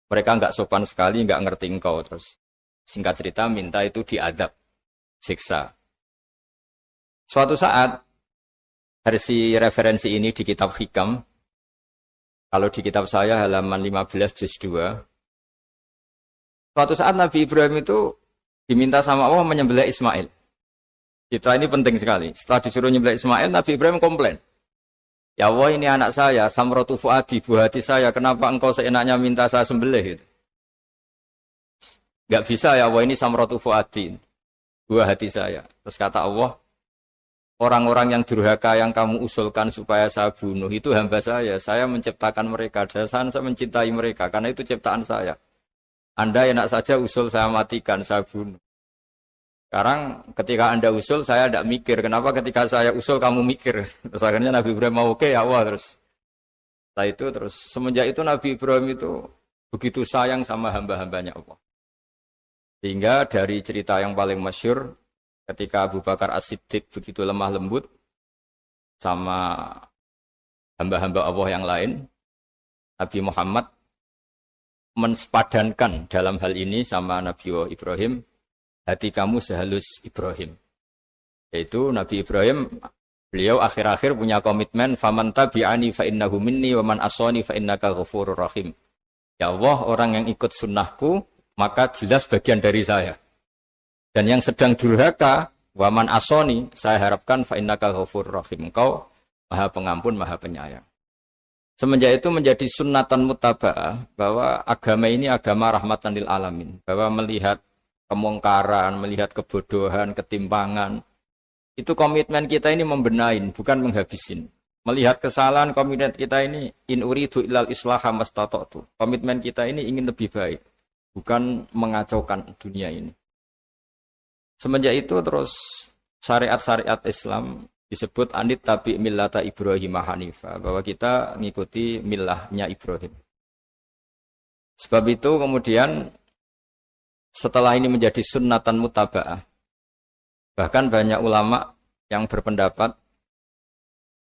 [SPEAKER 3] mereka enggak sopan sekali, enggak ngerti engkau. Terus singkat cerita minta itu diadab, siksa. Suatu saat versi referensi ini di kitab Hikam, kalau di kitab saya halaman 15 juz 2, suatu saat Nabi Ibrahim itu diminta sama Allah menyembelih Ismail. Citra ini penting sekali. Setelah disuruh menyembelih Ismail, Nabi Ibrahim komplain. Ya Allah, ini anak saya, samratu fuadi, buah hati saya, kenapa engkau seenaknya minta saya sembelih? Gitu. Gak bisa ya Allah, ini samratu fuadi, buah hati saya. Terus kata Allah, orang-orang yang durhaka yang kamu usulkan supaya saya bunuh, itu hamba saya menciptakan mereka, saya mencintai mereka, karena itu ciptaan saya. Anda enak saja usul saya matikan, saya bunuh. Sekarang ketika Anda usul, saya tidak mikir, kenapa ketika saya usul kamu mikir? Terus akhirnya Nabi Ibrahim mau oke ya Allah, terus. Setelah itu terus, semenjak itu Nabi Ibrahim itu begitu sayang sama hamba-hambanya Allah. Sehingga dari cerita yang paling masyhur, ketika Abu Bakar As-Siddiq begitu lemah lembut sama hamba-hamba Allah yang lain, Nabi Muhammad mensepadankan dalam hal ini sama Nabi Ibrahim, hati kamu sehalus Ibrahim. Yaitu Nabi Ibrahim, beliau akhir-akhir punya komitmen, faman tabi'ani fa innahu minni wa man asani fa innaka ghafurur rahim. Ya Allah, orang yang ikut sunnahku, maka jelas bagian dari saya. Dan yang sedang durhaka, waman asoni, saya harapkan fa'innaka ghafurur rahim. Engkau maha pengampun, maha penyayang. Semenjak itu menjadi sunnatan muttaba'ah, bahwa agama ini agama rahmatan lil alamin. Bahwa melihat kemungkaran, melihat kebodohan, ketimpangan, itu komitmen kita ini membenahin, bukan menghabisin. Melihat kesalahan, komitmen kita ini, in uridu ilal islaha mastata'tu. Komitmen kita ini ingin lebih baik, bukan mengacaukan dunia ini. Semenjak itu terus syariat-syariat Islam disebut anit tabi millata Ibrahim Hanifah, bahwa kita ngikuti millahnya Ibrahim. Sebab itu kemudian setelah ini menjadi sunnatan mutaba'ah, bahkan banyak ulama yang berpendapat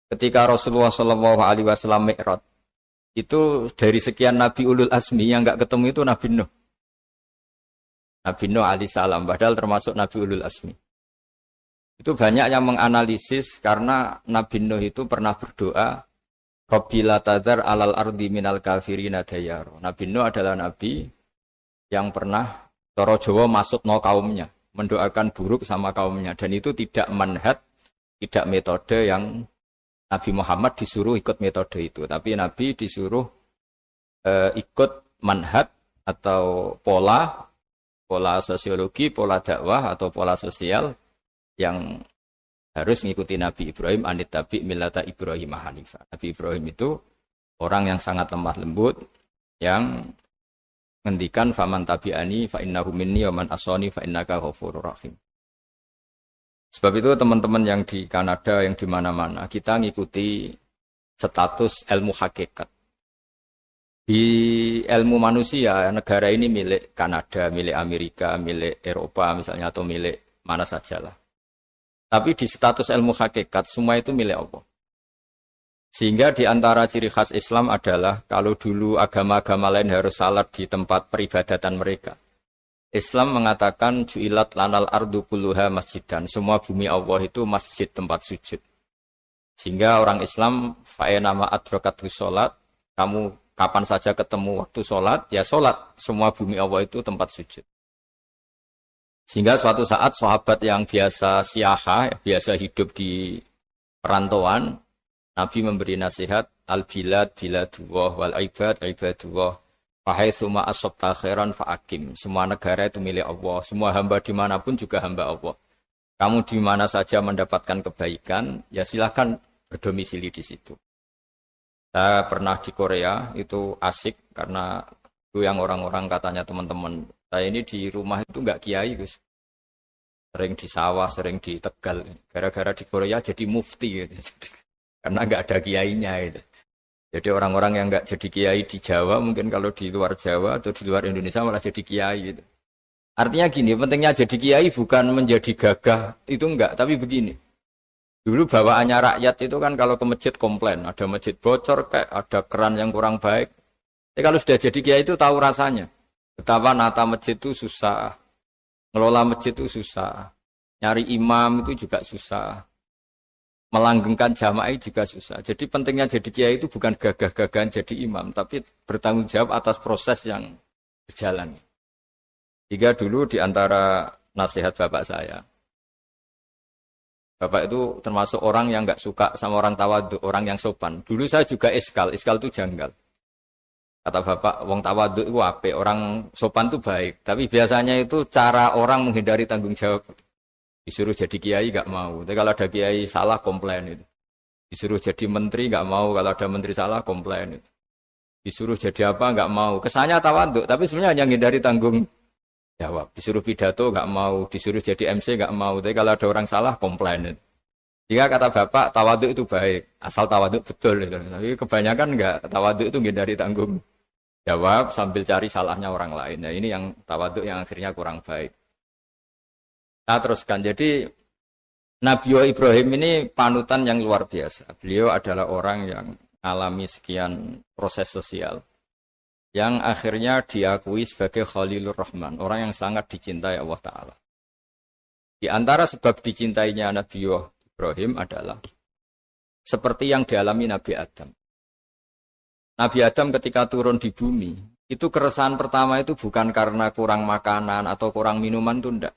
[SPEAKER 3] ketika Rasulullah SAW Mi'raj, itu dari sekian Nabi Ulul Azmi yang enggak ketemu itu Nabi Nuh. Nabi Nuh alaihissalam, padahal termasuk Nabi Ulul Azmi. Itu banyak yang menganalisis karena Nabi Nuh itu pernah berdoa, Rabbi la tadhar alal ardi minal kafirina dayaro. Nabi Nuh adalah Nabi yang pernah cara Jawa maksud no kaumnya, mendoakan buruk sama kaumnya. Dan itu tidak manhaj, tidak metode yang Nabi Muhammad disuruh ikut metode itu. Tapi Nabi disuruh ikut manhaj atau pola sosiologi, pola dakwah atau pola sosial yang harus mengikuti Nabi Ibrahim, anit tabi millata Ibrahim Hanifah. Nabi Ibrahim itu orang yang sangat lemah lembut, yang ngendikan faman tabi'ani fa innahu minni wa man asani fa innaka ghafurur rahim. Sebab itu teman-teman yang di Kanada, yang di mana-mana, kita ngikuti status ilmu hakikat. Di ilmu manusia, negara ini milik Kanada, milik Amerika, milik Eropa misalnya, atau milik mana sajalah. Tapi di status ilmu hakikat, semua itu milik Allah. Sehingga di antara ciri khas Islam adalah, kalau dulu agama-agama lain harus salat di tempat peribadatan mereka, Islam mengatakan, ju'ilat lanal ardu kulluha masjidan. Semua bumi Allah itu masjid, tempat sujud. Sehingga orang Islam, fa'enama adrokatu sholat, kamu kapan saja ketemu waktu sholat, ya sholat. Semua bumi Allah itu tempat sujud. Sehingga suatu saat sahabat yang biasa siaha, biasa hidup di perantauan, Nabi memberi nasihat, al-bilad biladullah wal ibad ibadullah, fahaitsuma asabta khairan fa'akim. Semua negara itu milik Allah, semua hamba dimanapun juga hamba Allah. Kamu di mana saja mendapatkan kebaikan, ya silahkan berdomisili di situ. Saya pernah di Korea, itu asik karena itu yang orang-orang katanya teman-teman, saya ini di rumah itu enggak kiai, Gus. Sering di sawah, sering di Tegal. Gara-gara di Korea jadi mufti gitu. Karena enggak ada kiainya gitu. Jadi orang-orang yang enggak jadi kiai di Jawa, mungkin kalau di luar Jawa atau di luar Indonesia malah jadi kiai gitu. Artinya gini, pentingnya jadi kiai bukan menjadi gagah, itu enggak, tapi begini. Dulu bawaannya rakyat itu kan kalau ke masjid komplain, ada masjid bocor kayak ada keran yang kurang baik. Tapi kalau sudah jadi kiai itu tahu rasanya. Betapa nata masjid itu susah, ngelola masjid itu susah, nyari imam itu juga susah, melanggengkan jamaah juga susah. Jadi pentingnya jadi kiai itu bukan gagah-gagahan jadi imam, tapi bertanggung jawab atas proses yang berjalan. Jika dulu di antara nasihat bapak saya, bapak itu termasuk orang yang nggak suka sama orang tawadhu, orang yang sopan. Dulu saya juga iskal itu janggal. Kata bapak, wong tawadhu itu apik, orang sopan itu baik. Tapi biasanya itu cara orang menghindari tanggung jawab. Disuruh jadi kiai nggak mau. Tapi kalau ada kiai salah komplain itu. Disuruh jadi menteri nggak mau. Kalau ada menteri salah komplain itu. Disuruh jadi apa nggak mau. Kesannya tawadhu, tapi sebenarnya hanya menghindari tanggung jawab. Disuruh pidato nggak mau. Disuruh jadi MC nggak mau. Tapi kalau ada orang salah komplain itu. Jika kata bapak tawadhu itu baik, asal tawadhu betul itu. Tapi kebanyakan enggak, tawadhu itu menghindari tanggung jawab sambil cari salahnya orang lain. Nah ini yang tawadhu yang akhirnya kurang baik. Nah teruskan, jadi Nabi Ibrahim ini panutan yang luar biasa. Beliau adalah orang yang alami sekian proses sosial, yang akhirnya diakui sebagai Khalilur Rahman, orang yang sangat dicintai Allah Ta'ala. Di antara sebab dicintainya Nabi Ibrahim adalah seperti yang dialami Nabi Adam. Nabi Adam ketika turun di bumi, itu keresahan pertama itu bukan karena kurang makanan atau kurang minuman, itu enggak.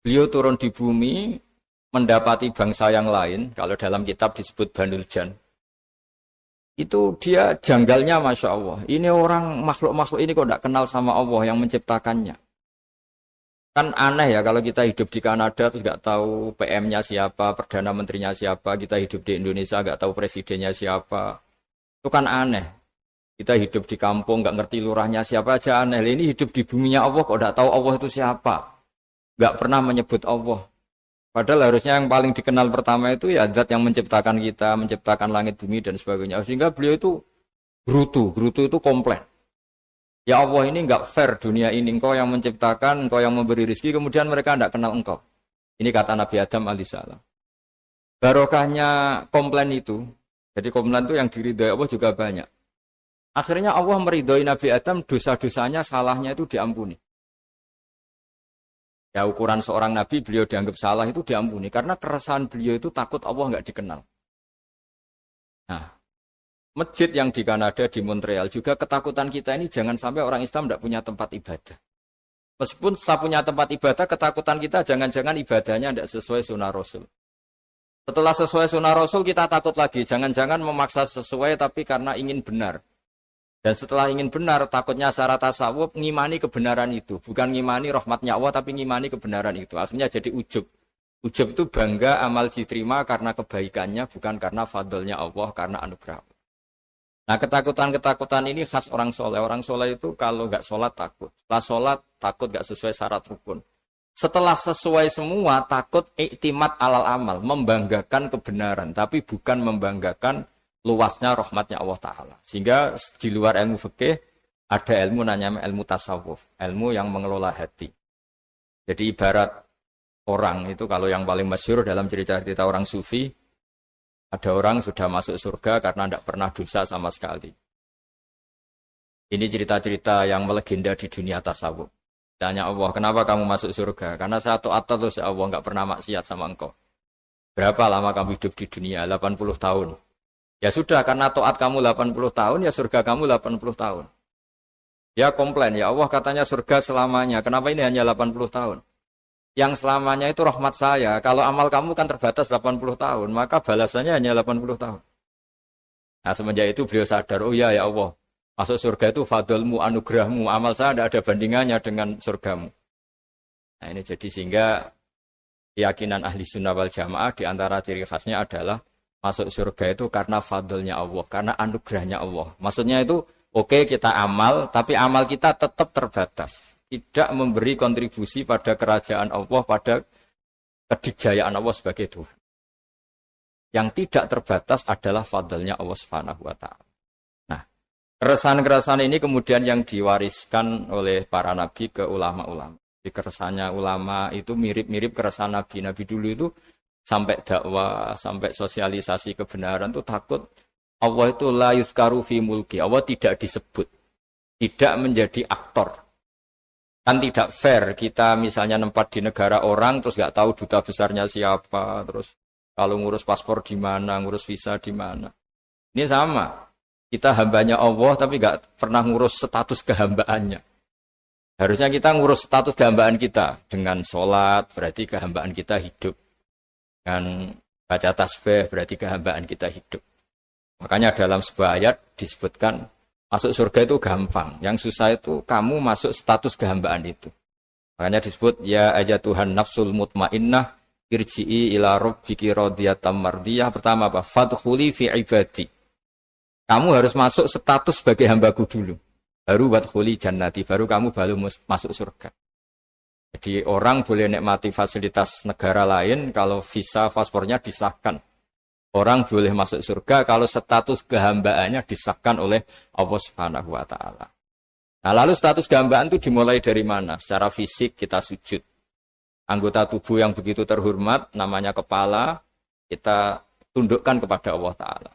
[SPEAKER 3] Beliau turun di bumi, mendapati bangsa yang lain, kalau dalam kitab disebut Banul Jan. Itu dia janggalnya Masya Allah. Ini orang makhluk-makhluk ini kok enggak kenal sama Allah yang menciptakannya. Kan aneh ya kalau kita hidup di Kanada terus nggak tahu PM-nya siapa, Perdana Menterinya siapa, kita hidup di Indonesia nggak tahu presidennya siapa. Itu kan aneh. Kita hidup di kampung nggak ngerti lurahnya siapa aja aneh. Ini hidup di buminya Allah kok nggak tahu Allah itu siapa. Nggak pernah menyebut Allah.
[SPEAKER 1] Padahal harusnya yang paling dikenal pertama itu ya zat yang menciptakan kita, menciptakan langit bumi dan sebagainya. Sehingga beliau itu gerutu itu komplain. Ya Allah ini enggak fair dunia ini, engkau yang menciptakan, engkau yang memberi rezeki, kemudian mereka enggak kenal engkau. Ini kata Nabi Adam alaihissalam. Barokahnya komplain itu, jadi komplain itu yang diridhoi Allah juga banyak. Akhirnya Allah meridhoi Nabi Adam, dosa-dosanya, salahnya itu diampuni. Ya ukuran seorang Nabi, beliau dianggap salah itu diampuni. Karena keresahan beliau itu takut Allah enggak dikenal. Nah, masjid yang di Kanada, di Montreal juga ketakutan kita ini jangan sampai orang Islam tidak punya tempat ibadah. Meskipun setelah punya tempat ibadah, ketakutan kita jangan-jangan ibadahnya tidak sesuai sunnah Rasul. Setelah sesuai sunnah Rasul kita takut lagi, jangan-jangan memaksa sesuai tapi karena ingin benar. Dan setelah ingin benar, takutnya secara tasawuf ngimani kebenaran itu. Bukan ngimani rahmatnya Allah, tapi ngimani kebenaran itu. Akhirnya jadi ujub. Ujub itu bangga amal diterima karena kebaikannya, bukan karena fadlnya Allah, karena anugerah. Nah ketakutan-ketakutan ini khas orang soleh. Orang soleh itu kalau nggak sholat takut. Setelah sholat takut nggak sesuai syarat rukun. Setelah sesuai semua takut iktimat alal amal. Membanggakan kebenaran. Tapi bukan membanggakan luasnya rahmatnya Allah Ta'ala. Sehingga di luar ilmu fikih ada ilmu namanya ilmu tasawuf. Ilmu yang mengelola hati. Jadi ibarat orang itu kalau yang paling masyhur dalam cerita-cerita orang sufi. Ada orang sudah masuk surga karena tidak pernah dosa sama sekali. Ini cerita-cerita yang melegenda di dunia tasawuf. Tanya Allah, kenapa kamu masuk surga? Karena saya taat terus ya Allah, nggak pernah maksiat sama engkau. Berapa lama kamu hidup di dunia? 80 tahun. Ya sudah, karena taat kamu 80 tahun, ya surga kamu 80 tahun. Ya komplain, ya Allah katanya surga selamanya. Kenapa ini hanya 80 tahun? Yang selamanya itu rahmat saya. Kalau amal kamu kan terbatas 80 tahun, maka balasannya hanya 80 tahun. Nah semenjak itu beliau sadar, oh ya Allah, masuk surga itu fadlmu, anugerahmu, amal saya tidak ada bandingannya dengan surgamu. Nah ini jadi sehingga keyakinan ahli sunnah wal jamaah diantara ciri khasnya adalah masuk surga itu karena fadlnya Allah, karena anugerahnya Allah. Maksudnya itu oke, kita amal, tapi amal kita tetap terbatas. Tidak memberi kontribusi pada kerajaan Allah, pada kedikjayaan Allah sebagai Tuhan. Yang tidak terbatas adalah fadlnya Allah Subhanahu wa Ta'ala. Nah, keresahan-keresahan ini kemudian yang diwariskan oleh para nabi ke ulama-ulama. Di keresahannya ulama itu mirip-mirip keresahan nabi. Nabi dulu itu sampai dakwah, sampai sosialisasi kebenaran itu takut Allah itu la yuzkaru fi mulki. Allah tidak disebut, tidak menjadi aktor. Kan tidak fair kita misalnya nempat di negara orang terus nggak tahu duta besarnya siapa, terus kalau ngurus paspor di mana, ngurus visa di mana. Ini sama, kita hambanya Allah tapi nggak pernah ngurus status kehambaannya. Harusnya kita ngurus status kehambaan kita dengan sholat, berarti kehambaan kita hidup. Dengan baca tasbih berarti kehambaan kita hidup. Makanya dalam sebuah ayat disebutkan masuk surga itu gampang. Yang susah itu kamu masuk status kehambaan itu. Makanya disebut ya aja Tuhan nafsul mutmainnah irji'i ila rabbiki radiyatan mardiyah. Pertama apa? Fadkhuli fi ibadi. Kamu harus masuk status sebagai hambaku dulu. Baru wadkhuli jannati, baru kamu baru masuk surga. Jadi orang boleh nikmati fasilitas negara lain kalau visa paspornya disahkan. Orang boleh masuk surga kalau status kehambaannya disahkan oleh Allah Subhanahu wa Ta'ala. Nah, lalu status kehambaan itu dimulai dari mana? Secara fisik kita sujud. Anggota tubuh yang begitu terhormat, namanya kepala, kita tundukkan kepada Allah Ta'ala.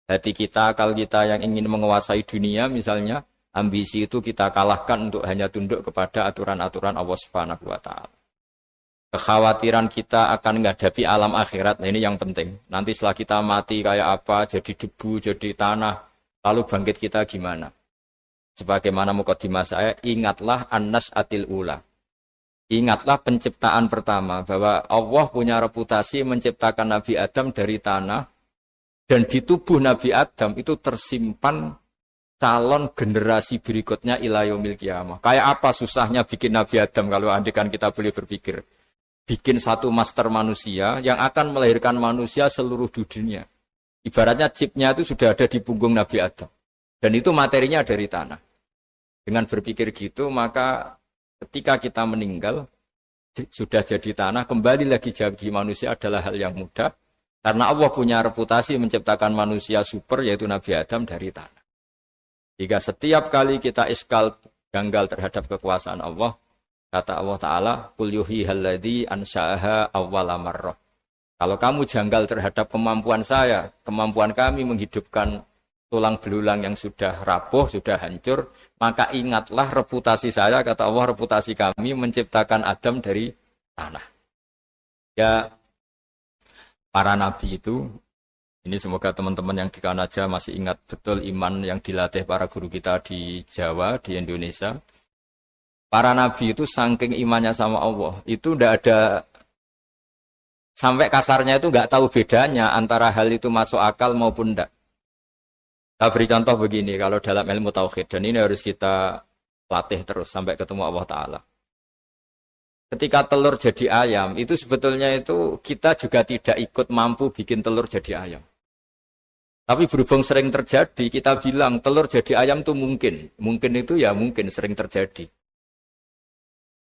[SPEAKER 1] Hati kita, akal kita yang ingin menguasai dunia misalnya, ambisi itu kita kalahkan untuk hanya tunduk kepada aturan-aturan Allah Subhanahu wa Ta'ala. Kekhawatiran kita akan menghadapi alam akhirat, nah ini yang penting. Nanti setelah kita mati kayak apa, jadi debu, jadi tanah, lalu bangkit kita gimana? Sebagaimana mukadimah saya, ingatlah an-nas atil ula. Ingatlah penciptaan pertama, bahwa Allah punya reputasi menciptakan Nabi Adam dari tanah, dan di tubuh Nabi Adam itu tersimpan calon generasi berikutnya ila yaumil qiyamah. Kayak apa susahnya bikin Nabi Adam kalau andikan kita boleh berpikir. Bikin satu master manusia yang akan melahirkan manusia seluruh dunia. Ibaratnya chipnya itu sudah ada di punggung Nabi Adam. Dan itu materinya dari tanah. Dengan berpikir gitu, maka ketika kita meninggal,
[SPEAKER 3] sudah jadi tanah, kembali lagi jadi manusia adalah hal yang mudah. Karena Allah punya reputasi menciptakan manusia super, yaitu Nabi Adam dari tanah. Jika setiap kali kita iskal janggal terhadap kekuasaan Allah, kata Allah Ta'ala, Qul yuhihal ladzi ansha'aha awwala marrah. Kalau kamu janggal terhadap kemampuan saya, kemampuan kami menghidupkan tulang belulang yang sudah rapuh, sudah hancur, maka ingatlah reputasi saya, kata Allah, reputasi kami menciptakan Adam dari tanah. Ya, para nabi itu, ini semoga teman-teman yang di Kanaja masih ingat betul iman yang dilatih para guru kita di Jawa, di Indonesia. Para nabi itu saking imannya sama Allah, itu tidak ada, sampai kasarnya itu nggak tahu bedanya antara hal itu masuk akal maupun tidak. Saya beri contoh begini, kalau dalam ilmu tauhid, dan ini harus kita latih terus sampai ketemu Allah Ta'ala. Ketika telur jadi ayam, itu sebetulnya itu kita juga tidak ikut mampu bikin telur jadi ayam. Tapi berhubung sering terjadi, kita bilang telur jadi ayam itu mungkin. Mungkin itu ya mungkin sering terjadi.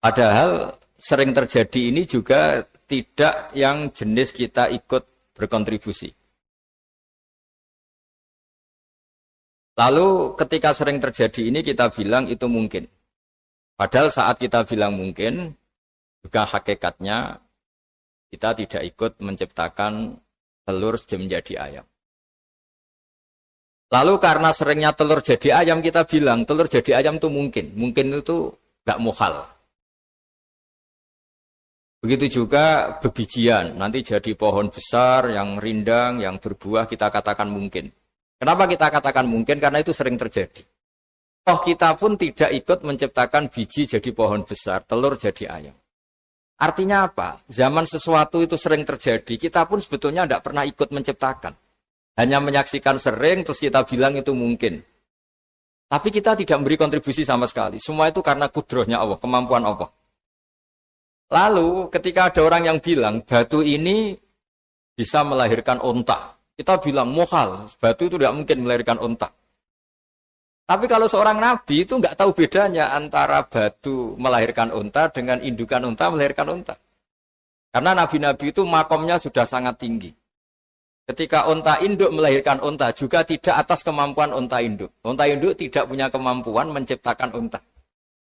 [SPEAKER 3] Padahal sering terjadi ini juga tidak yang jenis kita ikut berkontribusi. Lalu ketika sering terjadi ini kita bilang itu mungkin. Padahal saat kita bilang mungkin, juga hakikatnya kita tidak ikut menciptakan telur menjadi ayam. Lalu karena seringnya telur jadi ayam, kita bilang telur jadi ayam itu mungkin. Mungkin itu gak muhal. Begitu juga bebijian, nanti jadi pohon besar yang rindang, yang berbuah, kita katakan mungkin. Kenapa kita katakan mungkin? Karena itu sering terjadi. Toh kita pun tidak ikut menciptakan biji jadi pohon besar, telur jadi ayam. Artinya apa? Zaman sesuatu itu sering terjadi, kita pun sebetulnya tidak pernah ikut menciptakan. Hanya menyaksikan sering, terus kita bilang itu mungkin. Tapi kita tidak memberi kontribusi sama sekali. Semua itu karena kudrohnya Allah, kemampuan Allah. Lalu ketika ada orang yang bilang, batu ini bisa melahirkan unta. Kita bilang muhal, batu itu tidak mungkin melahirkan unta. Tapi kalau seorang nabi itu nggak tahu bedanya antara batu melahirkan unta dengan indukan unta melahirkan unta. Karena nabi-nabi itu makomnya sudah sangat tinggi. Ketika unta induk melahirkan unta juga tidak atas kemampuan unta induk. Unta induk tidak punya kemampuan menciptakan unta.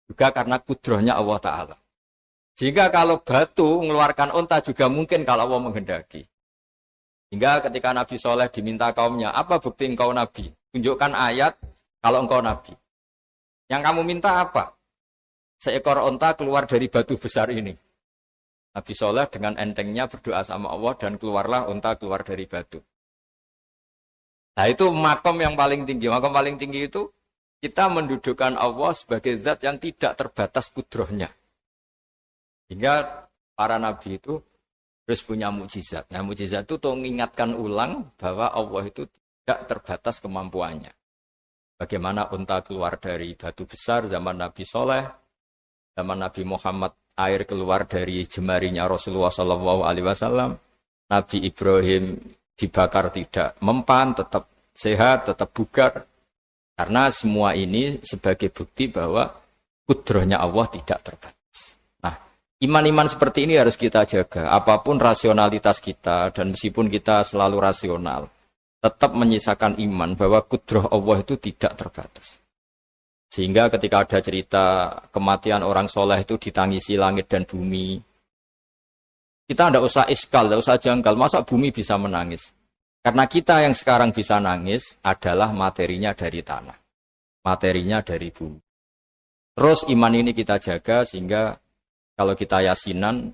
[SPEAKER 3] Juga karena kudrohnya Allah Ta'ala. Jika kalau batu mengeluarkan unta juga mungkin kalau Allah menghendaki. Hingga ketika Nabi Soleh diminta kaumnya, apa bukti engkau Nabi? Tunjukkan ayat kalau engkau Nabi. Yang kamu minta apa? Seekor unta keluar dari batu besar ini. Nabi Soleh dengan entengnya berdoa sama Allah dan keluarlah unta keluar dari batu. Nah itu makom yang paling tinggi. Makom paling tinggi itu kita mendudukkan Allah sebagai zat yang tidak terbatas kudrohnya. Hingga para nabi itu terus punya mukjizat. Nah, mukjizat itu untuk mengingatkan ulang bahwa Allah itu tidak terbatas kemampuannya. Bagaimana unta keluar dari batu besar zaman Nabi Soleh, zaman Nabi Muhammad air keluar dari jemarinya Rasulullah SAW, Nabi Ibrahim dibakar tidak mempan, tetap sehat, tetap bugar. Karena semua ini sebagai bukti bahwa kudrohnya Allah tidak terbatas. Iman-iman seperti ini harus kita jaga. Apapun rasionalitas kita, dan meskipun kita selalu rasional, tetap menyisakan iman bahwa kudroh Allah itu tidak terbatas. Sehingga ketika ada cerita kematian orang soleh itu ditangisi langit dan bumi, kita tidak usah iskal, tidak usah janggal. Masa bumi bisa menangis? Karena kita yang sekarang bisa nangis adalah materinya dari tanah. Materinya dari bumi. Terus iman ini kita jaga sehingga kalau kita yasinan,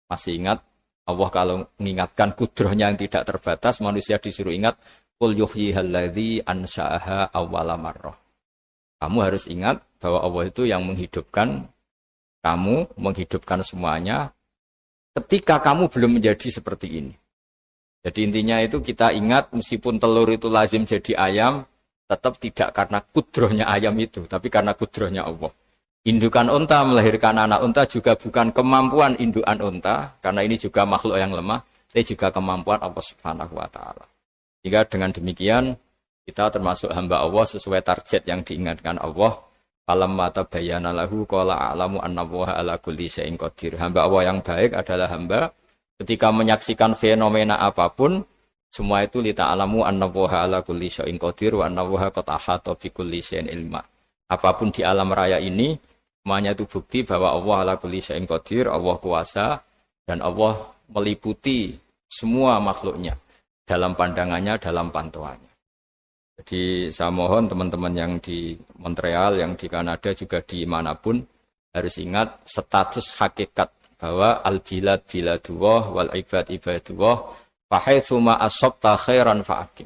[SPEAKER 3] masih ingat, Allah kalau mengingatkan kudrohnya yang tidak terbatas, manusia disuruh ingat, Qul yuhyihal ladzi ansha'aha awwala marrah. Kamu harus ingat bahwa Allah itu yang menghidupkan kamu, menghidupkan semuanya, ketika kamu belum menjadi seperti ini. Jadi intinya itu kita ingat, meskipun telur itu lazim jadi ayam, tetap tidak karena kudrohnya ayam itu, tapi karena kudrohnya Allah. Indukan unta melahirkan anak unta juga bukan kemampuan indukan unta, karena ini juga makhluk yang lemah, tapi juga kemampuan Allah Subhanahu wa Ta'ala. Jika dengan demikian kita termasuk hamba Allah sesuai target yang diingatkan Allah, Falamma tabayyana lahu qala a'lamu annallaha ala kulli syai'in qadir. Hamba Allah yang baik adalah hamba ketika menyaksikan fenomena apapun semua itu li ta'lamu annallaha ala kulli syai'in qadir wa annallaha qad ahata bi kulli syai'in ilma. Apapun di alam raya ini semuanya itu bukti bahwa Allah ala kulli syai'in qadir, Allah kuasa dan Allah meliputi semua makhluknya dalam pandangannya, dalam pantauannya. Jadi saya mohon teman-teman yang di Montreal, yang di Kanada juga di manapun harus ingat status hakikat bahwa al-bilad biladullah wal ibad ibadullah fahaitsu ma asabta khairan fa'akim.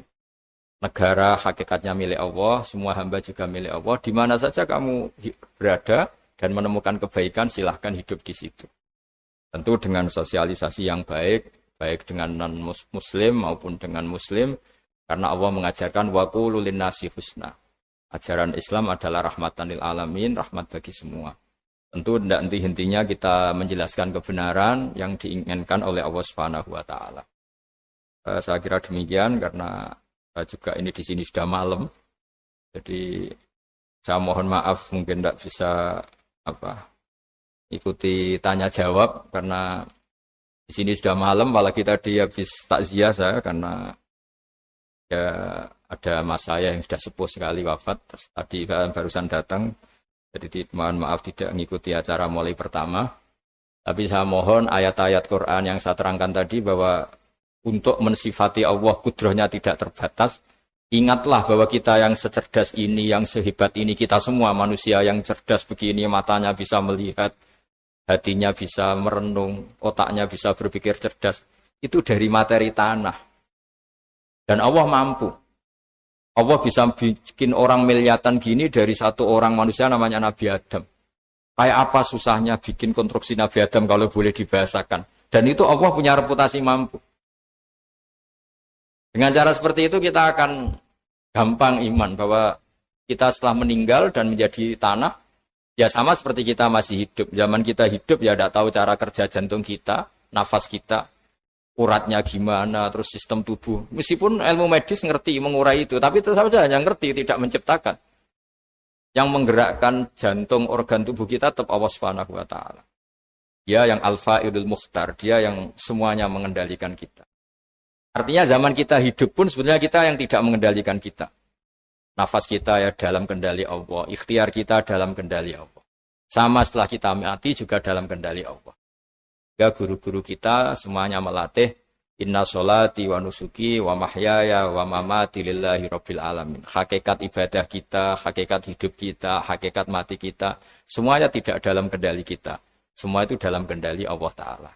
[SPEAKER 3] Negara hakikatnya milik Allah, semua hamba juga milik Allah. Di mana saja kamu berada dan menemukan kebaikan silahkan hidup di situ. Tentu dengan sosialisasi yang baik, baik dengan non-muslim maupun dengan muslim. Karena Allah mengajarkan waqulu linnasi husna. Ajaran Islam adalah rahmatan lil alamin, rahmat bagi semua. Tentu tidak henti-hentinya kita menjelaskan kebenaran yang diinginkan oleh Allah Subhanahu wa taala. Saya kira demikian karena juga ini di sini sudah malam. Jadi saya mohon maaf mungkin tidak bisa ikuti tanya jawab karena di sini sudah malam, malah kita habis takziah saya karena ya ada mas saya yang sudah sepuh sekali wafat, terus tadi barusan datang, jadi mohon maaf tidak mengikuti acara mulai pertama. Tapi saya mohon ayat-ayat Quran yang saya terangkan tadi bahwa untuk mensifati Allah kudrahnya tidak terbatas. Ingatlah bahwa kita yang secerdas ini, yang sehebat ini, kita semua manusia yang cerdas begini, matanya bisa melihat, hatinya bisa merenung, otaknya bisa berpikir cerdas, itu dari materi tanah. Dan Allah mampu. Allah bisa bikin orang miliatan gini dari satu orang manusia namanya Nabi Adam. Kayak apa susahnya bikin konstruksi Nabi Adam kalau boleh dibahasakan. Dan itu Allah punya reputasi mampu. Dengan cara seperti itu kita akan gampang iman bahwa kita setelah meninggal dan menjadi tanah, ya sama seperti kita masih hidup. Zaman kita hidup ya tidak tahu cara kerja jantung kita, nafas kita, uratnya gimana, terus sistem tubuh. Meskipun ilmu medis ngerti mengurai itu, tapi tetap saja hanya ngerti, tidak menciptakan. Yang menggerakkan jantung, organ tubuh kita tetap Allah Subhanahu wa taala. Dia yang Al-Fa'idul Mukhtar, dia yang semuanya mengendalikan kita. Artinya zaman kita hidup pun sebenarnya kita yang tidak mengendalikan kita. Nafas kita ya dalam kendali Allah, ikhtiar kita dalam kendali Allah. Sama setelah kita mati juga dalam kendali Allah. Ya guru-guru kita semuanya melatih inna sholati wa nusuki wa mahyaya wa mamati lillahi rabbil alamin. Hakikat ibadah kita, hakikat hidup kita, hakikat mati kita, semuanya tidak dalam kendali kita. Semua itu dalam kendali Allah Ta'ala.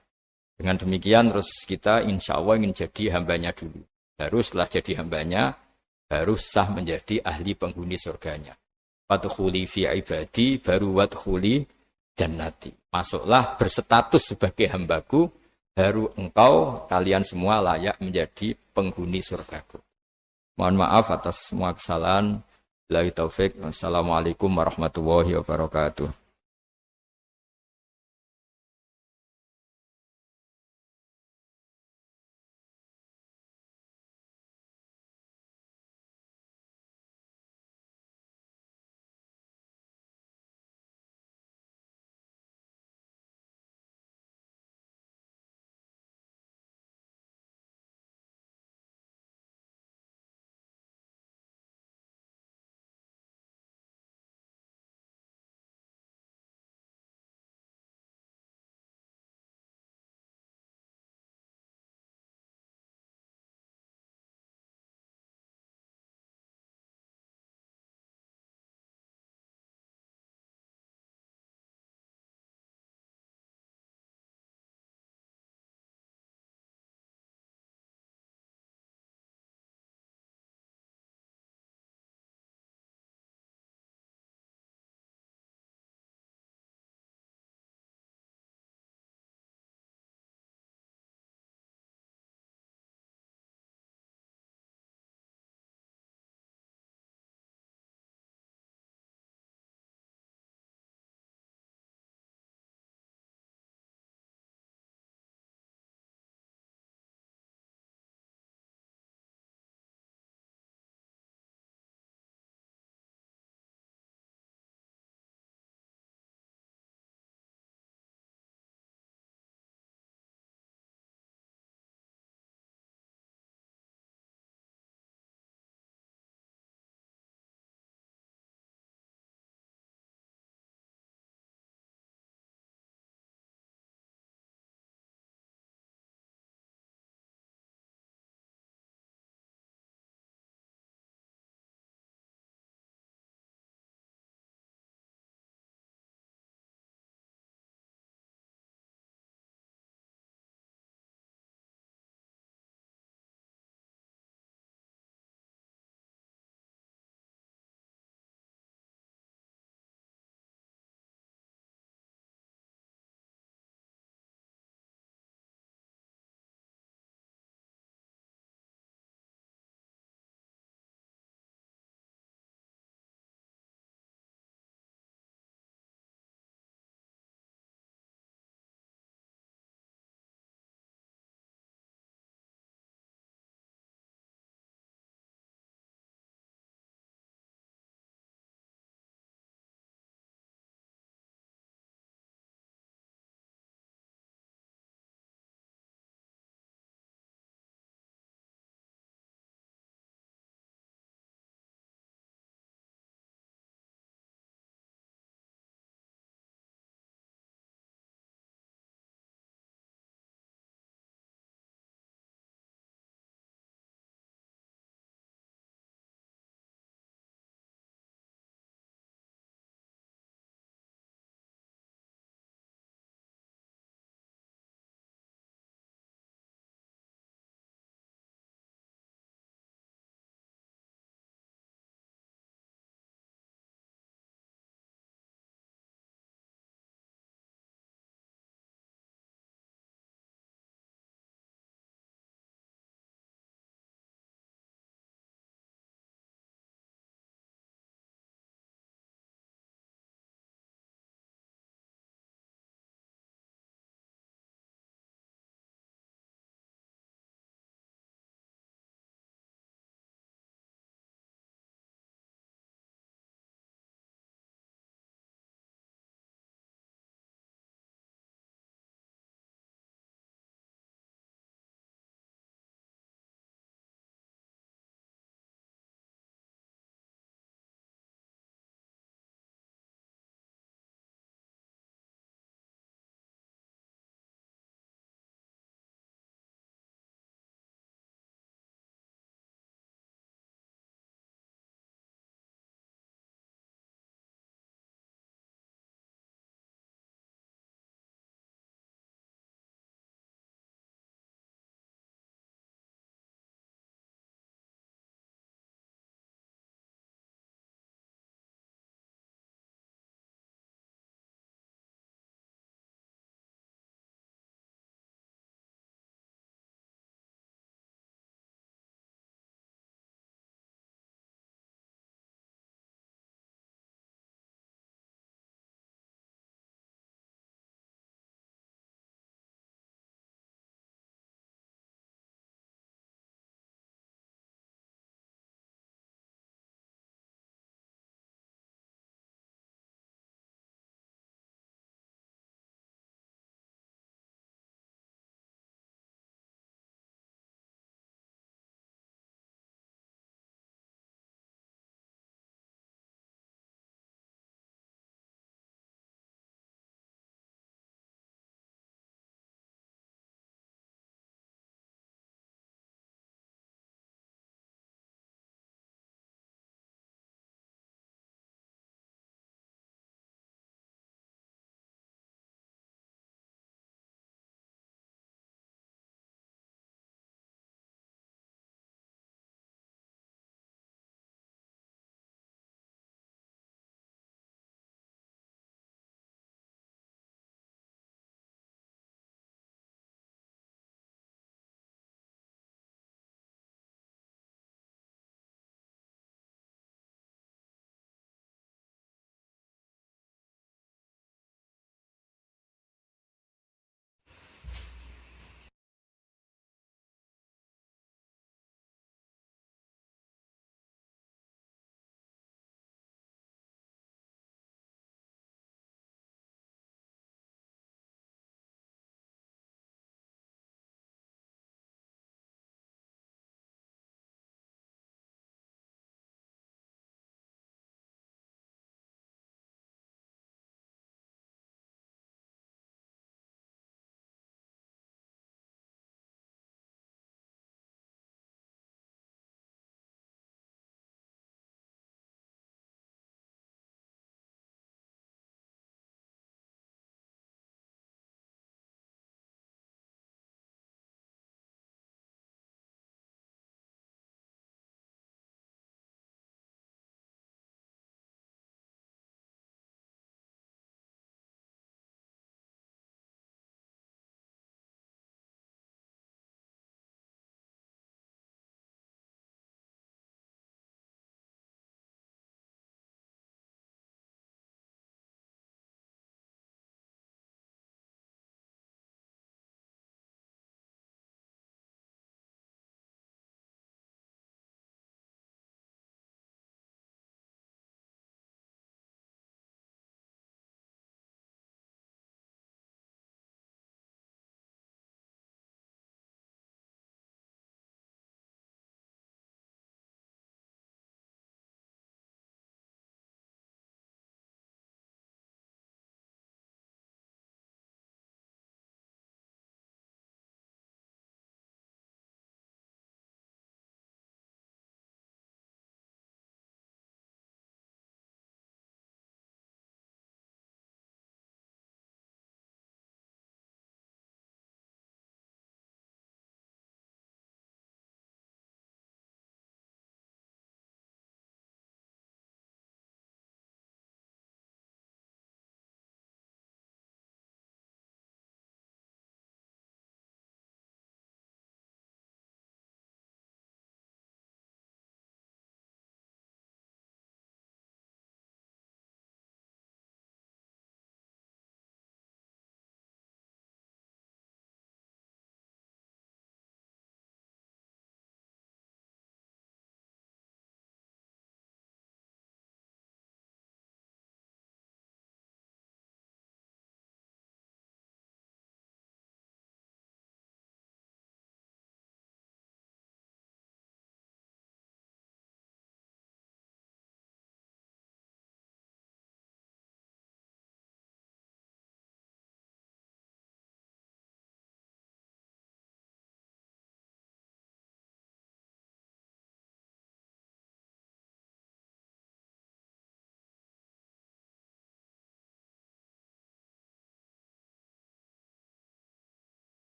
[SPEAKER 3] Dengan demikian terus kita insya Allah ingin jadi hambanya dulu. Baru setelah jadi hambanya, baru sah menjadi ahli penghuni surganya. Wadkhuli fi ibadi, baru wadkhuli jannati. Masuklah berstatus sebagai hambaku, baru engkau, kalian semua layak menjadi penghuni surgaku. Mohon maaf atas semua kesalahan. Billahi taufik. Wassalamualaikum warahmatullahi wabarakatuh.